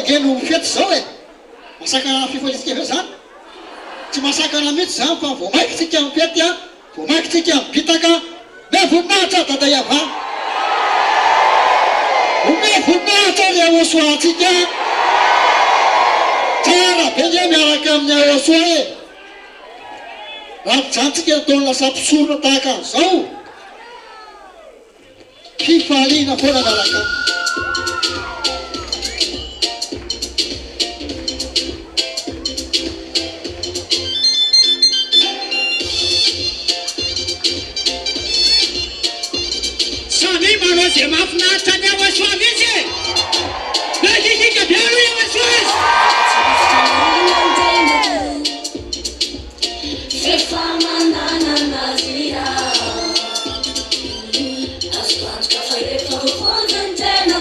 Geno fety zao e masaka fifalitsika aveo zany tsy masakana mihitsy zany fa voamaikitsika amin'ny fety a voamaikitsika amin'ny bitaka me voninahitra dada iava ome voninahitra le aosoatsika tsara be nge miaraka amin'ny aosoa e raha jantsika ataony lasa mpisorona tahaka an'izao fifaliana foana miaraka Ze mahafinaritra ny aosoa mihitsy nakikika biaro aosoa Fefa manana nazira Asquanto fa refa fonte antena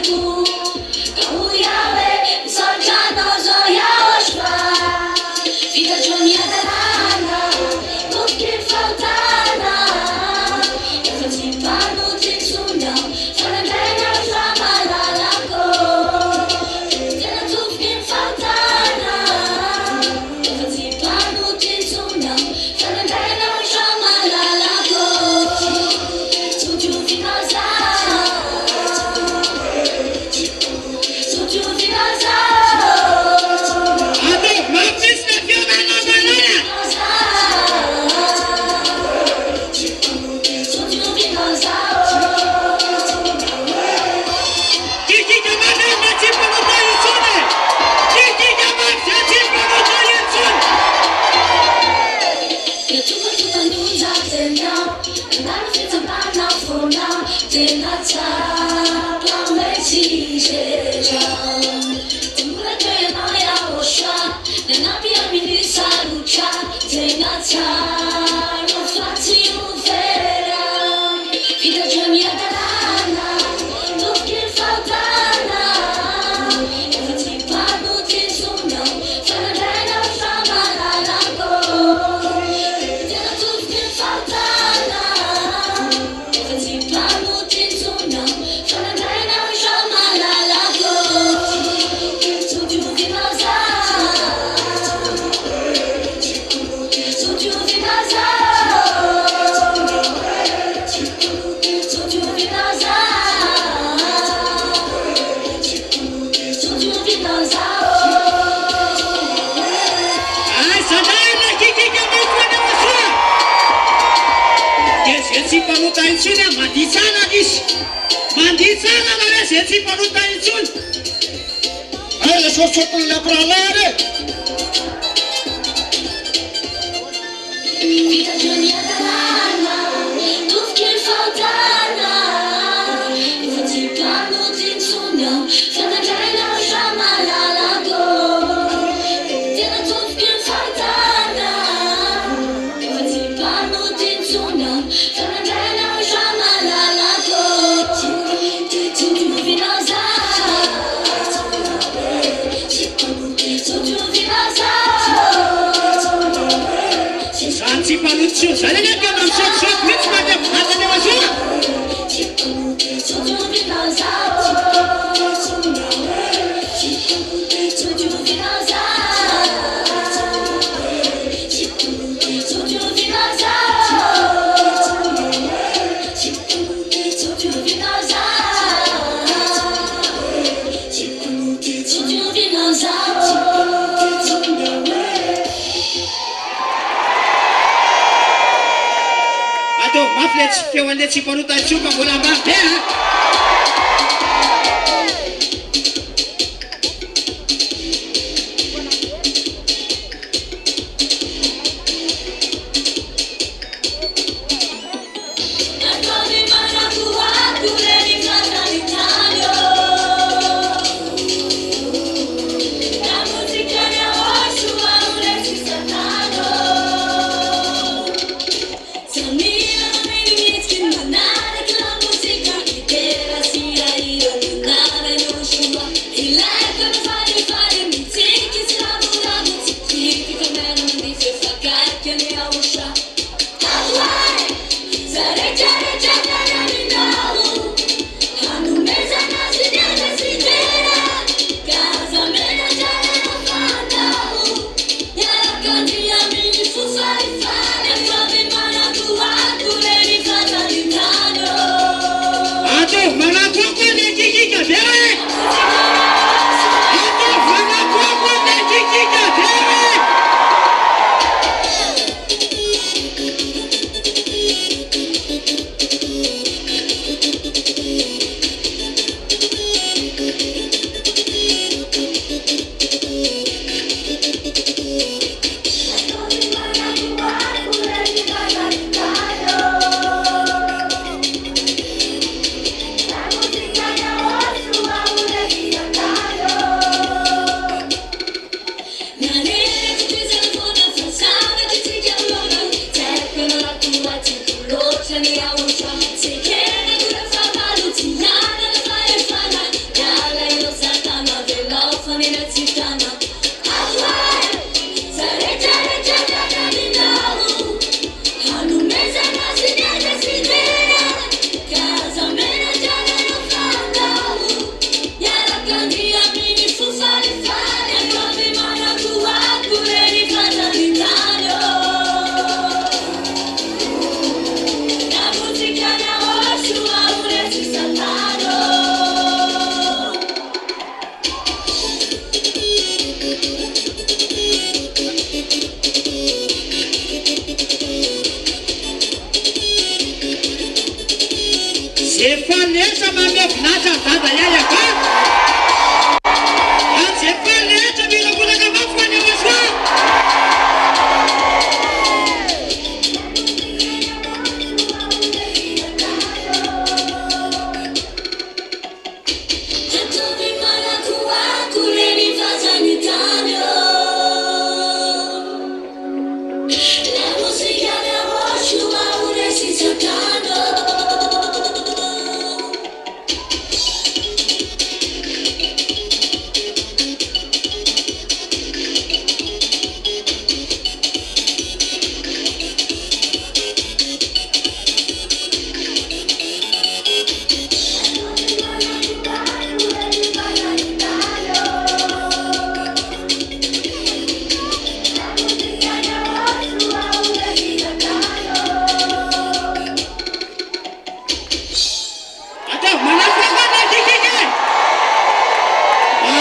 Mana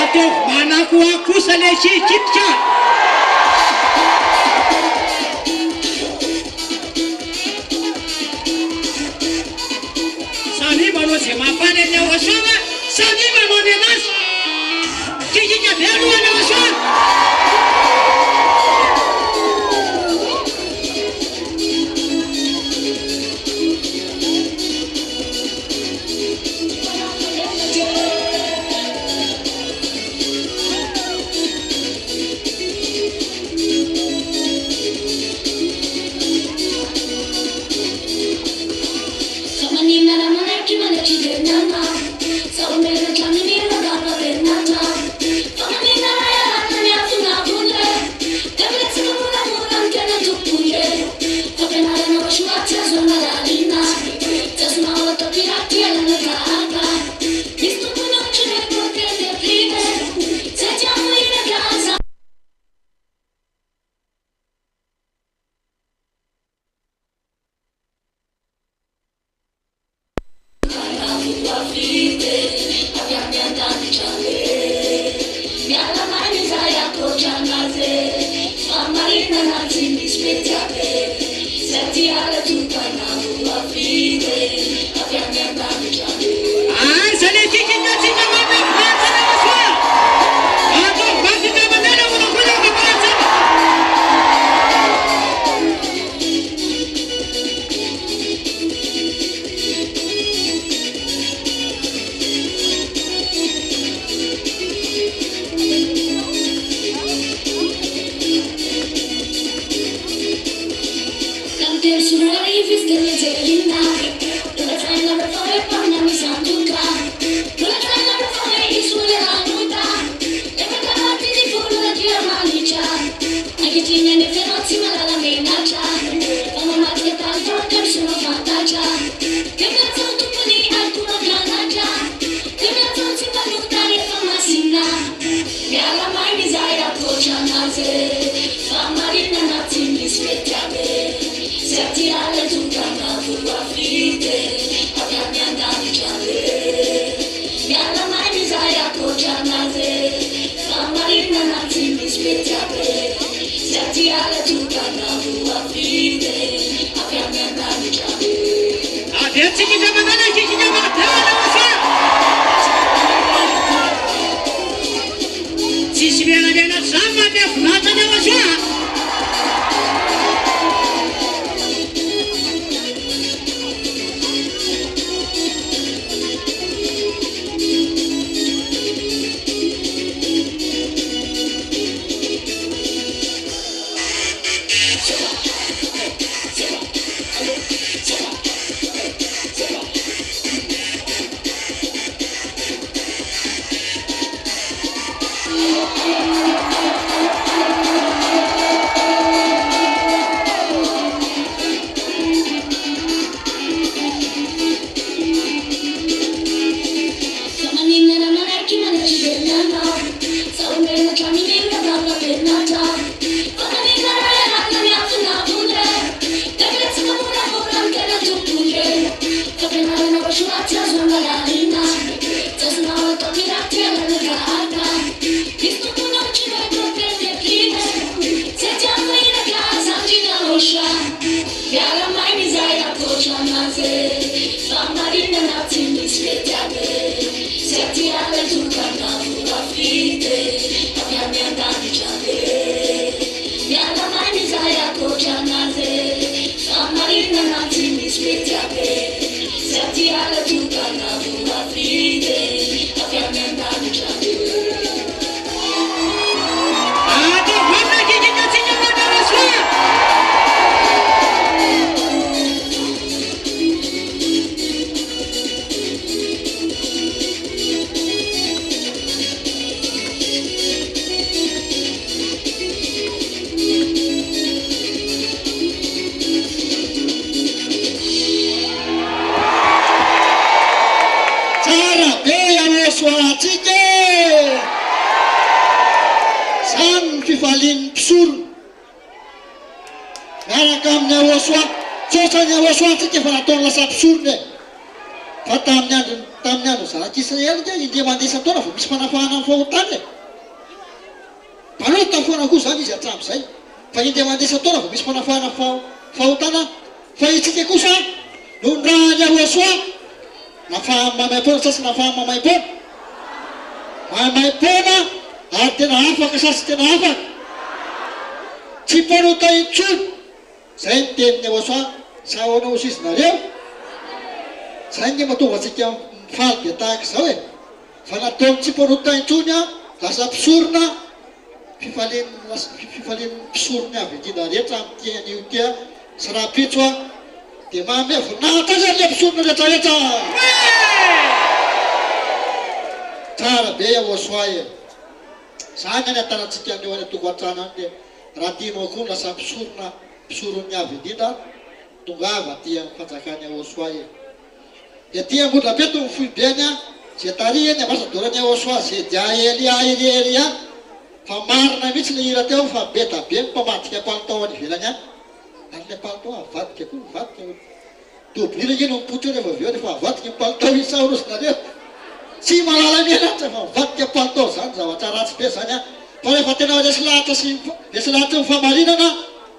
ataovy manako aho kosa le sikitika samy manao zay mampany any Aoasoana samy manao ny anazy kikika velo any Aoasoana fa tamin'ny andro zanak'Israely dia indre mandeha isan-taona vao misy fanafahana amin'ny fahotana e. Mpanota foana koa zany izy hatramin'izay fa indre mandeha isan-taona vao misy fanafahana fahotana fa itsika kosa no ndrahany ahoasoa nafahamaimay-pona sasy nafahamaimay-pona maimay-pona ary tena afaka sasy tena afaka tsy mpanota intsony zay ny teniny ahoasoa sa ahoana oso izy nareo zay ny mahatonga atsika mifaly be tahaka izao e fa nataony tsy mpanota intsony a lasa mpisorona fifalian'ny mpisorony avy indrindra rehetra amin'ity anio tia sy raha pitso a dia mahame voninahitra zany le mpisorona rehetrarehetra tsara be ahoasoa e zany any atanatsika aneo any toko an-trano any dia raha tianao koa lasa mpisorony avy indrindra tongava ty amin'ny fanjakany ahoasoa e dia ty ambola beto ny foibeany a zay tari eny ambasadorany ahoasoa zay dia elia eriely any fa marina mihitsy le hira teo fa beta be ny mpamadika palitao any ivelany any ary le palitao avadika koa mivadika toblira ino mipotro rehefa aveo rehefa avadika ny palitao isaorosynareo tsy malala mianatra fa mivadika palitao zany zavatra ratsy be zany a fa rehefa tena resy lahatra sy resy lahatra mifamarinana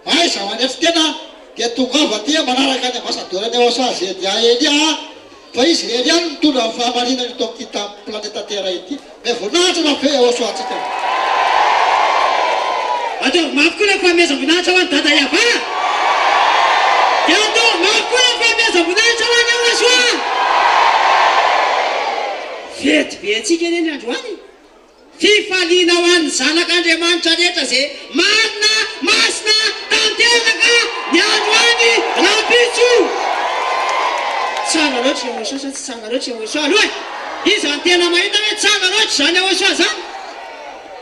ay za manetsy tena dia tongava ty manaraka ny ambasadorany ahoasoa zay dia elia fa izy ery any mitondra amin'ny fahamarinana ito amin'ity tamin'ny planeta terra ity me voninahitra na fe ahoasoa atsika atao mafy koa le fameza voninahitra ho any dada iava dia atao mafy koa le fameza voninahitra ho any ahoasoa fety be atsika eny eny androany fifaliana ho an'ny zanak'Andriamanitra rehetra zay marina masina tanteraka ny androany rapitso tsara loatra ahoasoa sa tsy tsara loatra ahoasoa aloha izany tena mahita hoe tsara loatra zany ahoasoa zany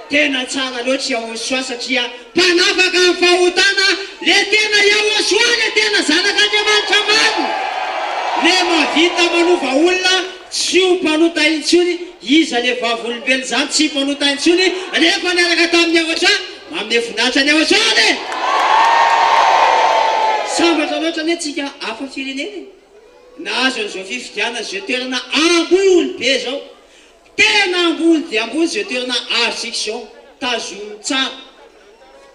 tena tsara loatra ahoasoa satria mpanafaka amin'ny fahotana le tena ahoasoa le tena zanak'Andriamanitra marina le mavita manova olona tsy ho mpanota intsony iza le vavolombelo zany tsy mpanota intsony rehefa niaraka tamin'ny ahoasoa manome voninahitra ny ahoasoa le sambatra loatra ny tsika hafa firenena nahazo an'izao fifidiana zay toerana ambony be zao tena ambony dia ambony zay toerana arsiction tazomy tsara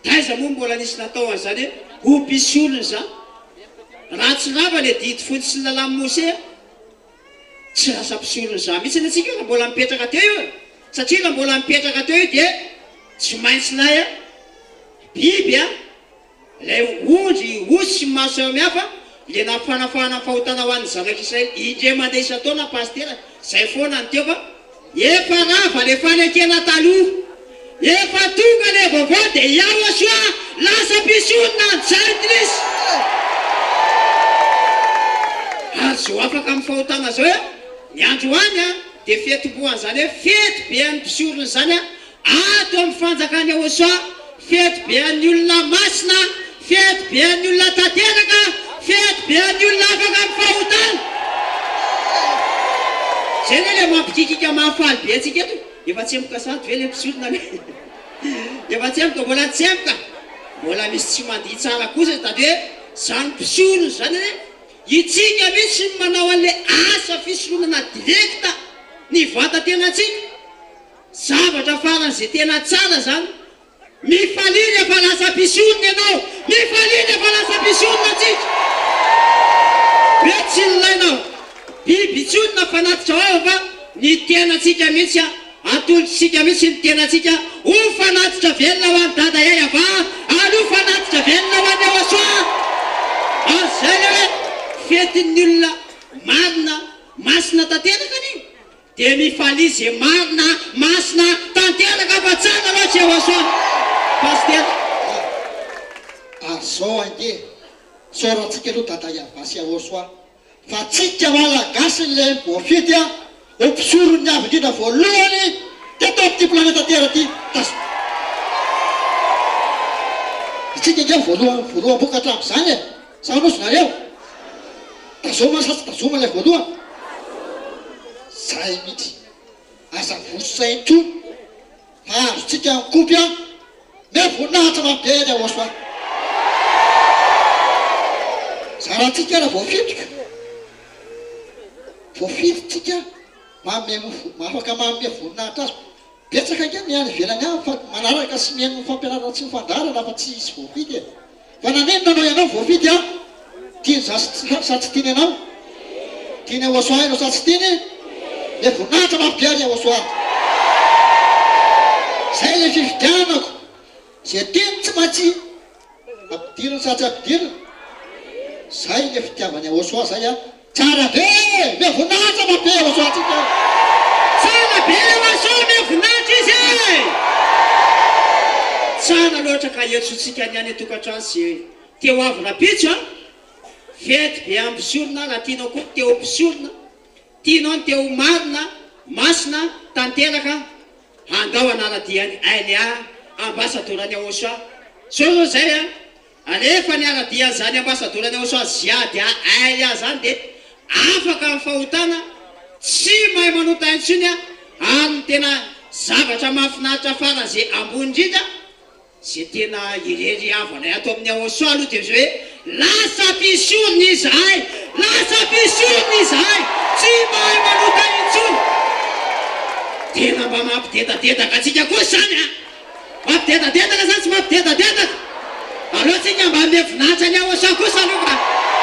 taiza moa mbola nisy natao an'izany hoe ho pisolony zany raha tsy rava le dity fony sy ny lalamy mose tsy lasa pisolony za mihitsy ny atsika raha mbola mipetraka teo io satria raha mbola mipetraka teo io dia tsy maintsy lay a biby a lay ondry osy sy maso eo mihafa le nafanafahana fahotana ho an'ny zanak'Israely indre mandeha isan-taona pastera zay foana ny teo fa efa rava le fanekena taloha efa tonga le vaovao dia ahoasoa lasa pisonina zay trisy azo afaka amin'ny fahotana zao e ny androany a dia fetim-boany zany hoe fety be an'ny mpisorony zany a ato amin'ny fanjakany ahoasoa fety be an'ny olona masina fety be an'ny olona tanteraka fety be an'ny olona afaka amin'ny fahotana zay ne le mampikikika mahafaly be atsika eto efa tsy empoka sato ve le mpisorona le efa tsy empoka mbola tsy empoka mbola misy tsy mandihy tsara kosa tady hoe zany mpisorony zany hoe itsika mihitsy manao an'le asa fisoronana direkta ny vata tena tsika zavatra faran'izay tena tsara zany mifaliny efa lasa mpisorony ianao mifaliny efa lasa mpisorona tsika hoe tsy nilainao biby tsonina fanatitra ao fa ny tenatsika mihitsy a atolotsika mihitsy ny tenatsika ho fanatitra velona ho an'ny dada iay ava ary ho fanatitra velona ho an'ny ahoasoa azay le hoe fetin'ny olona marina masina tanteraka ny dia mifaly zay marina masina tanteraka fa tsara loatra ahoasoa pastera azao ange sorantsika aloha dada iavasy ahoasoa fa tsika malagasy le voafity a ho mpisorony avy indrindra voalohany teto amin'ity planeta tera ty itsika nge voalohan boka hatramin'izany e sanosonareo tazoma sasy tazoma le voalohany zay mihitsy aza vososay intsony fa azotsika mikopy a me voninahitra mampiany ahoasoa za raha tsika raha voafitiko voafiditsika afaka manome voninahitra azy betsaka nge miany velany a fa manaraka sy miaino fampianarana tsy mifandarana fa tsy isy voafidy e fa naneno nanao ianao voafidy a tiany sa tsy tiany anao tiany aoasoa anao sa tsy tiany le voninahitra mampiary aoasoa zay le fifidianako zay teny tsy matsy ampidirana sa tsy ampidirana zay le fitiavany aoasoa zay a tsara be le voninahitra mampe aoasoatsika tsara be aoasoa me voninahitra izy tsara loatra ka etsotsika niany tokantrano sy teo avy rapitso a fety be ampisorona raha tianao koa teo ampisorona tianao ny teo marina masina tanteraka andao anaradiany ainy a ambasadorany aosoa so zay a alefa ny aradiany zany ambasadorany aosoa ziady a ainy a zany de afaka amin'ny fahotana tsy mahay manota intsony a ary ny tena zavatra mahafinaritra fara zay ambony indrindra zay tena irery avanay ato amin'ny aosoa aloha de zay hoe lasa mpisorony izahay lasa mpisorony izahay tsy mahay manota intsony tena mba mampidetadetaka atsika koa zany a mampidetadetaka zany tsy mampidetadetaka aloha tsika mba ame voninahitra ny aosoa kosa aloha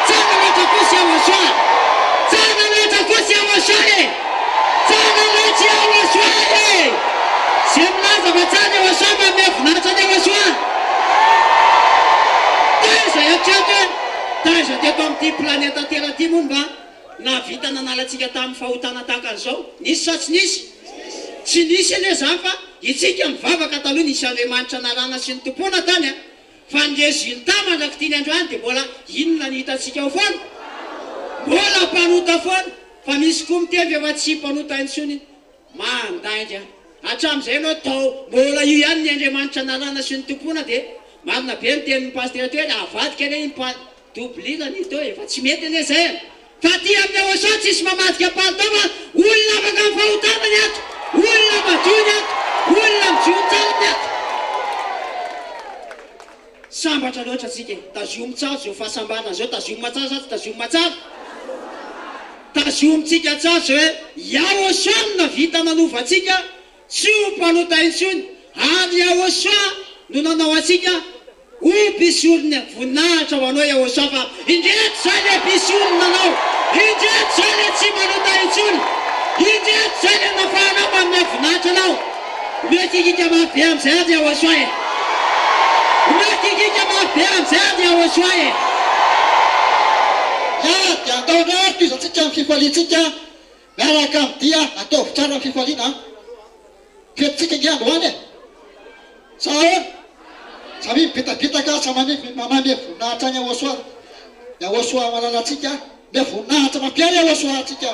tsara loatra kosa aosoa tsara loatra kosa aosoa e tsara loatra aosoa e zay milaza fa tsara aosoa mba ame voninahitra ny aosoa taiza eritreto taiza teto amin'ity planeta tera ty moa mba navita nanalatsika tamin'ny fahotana tahaka an'izao nisy sa tsy nisy tsy nisy ane zany fa itsika mivavaka taloha nisy andriamanitra narana sy ny tompona tany a fa ny résultat mandraky tiany androany de mbola inona ny hitatsika ao foana mbola mpanota foana fa misy koa mitevy efa tsy mpanota intsony mandainga hatram'izay anao tao mbola io ihany ny andriamanitra narana sy ny tompona de marina be ny tenin'ny pasteur hoe avadika ane impa doblirany to efa tsy mety ane zay fa ty amin'ny aosoa tsisy mamadika palitao fa olona afaka amin'ny fahotanany ato olona madony ato olona mijontsarany ato sambatra loatra tsika tazomy tsara zao fahasambarana zao tazomy matsara sa tsy tazomy matsara tazomitsika tsara zao hoe aosoa no navita nanovantsika tsy ho mpanota intsony ary aosoa no nanao atsika ho mpisorony voninahitra ho anao aosoa fa indreto zay le mpisorony nanao indreto zay le tsy manota intsony indreto zay le nafahanao manome voninahitra anao mety ikika mabe am'izay azy aosoa e mety ikika mabe am'izay azy aosoa e ya de andao rato izy atsika amin'ny fifalitsika miaraka amin'ny dia ataovy tsara amin'ny fifaliana fetitsika nge androany e sa ahoana sa mi mibitabitaka sa mame voninahitra any aosoa ny aosoa malalatsika me voninahitra mampiary aosoa atsika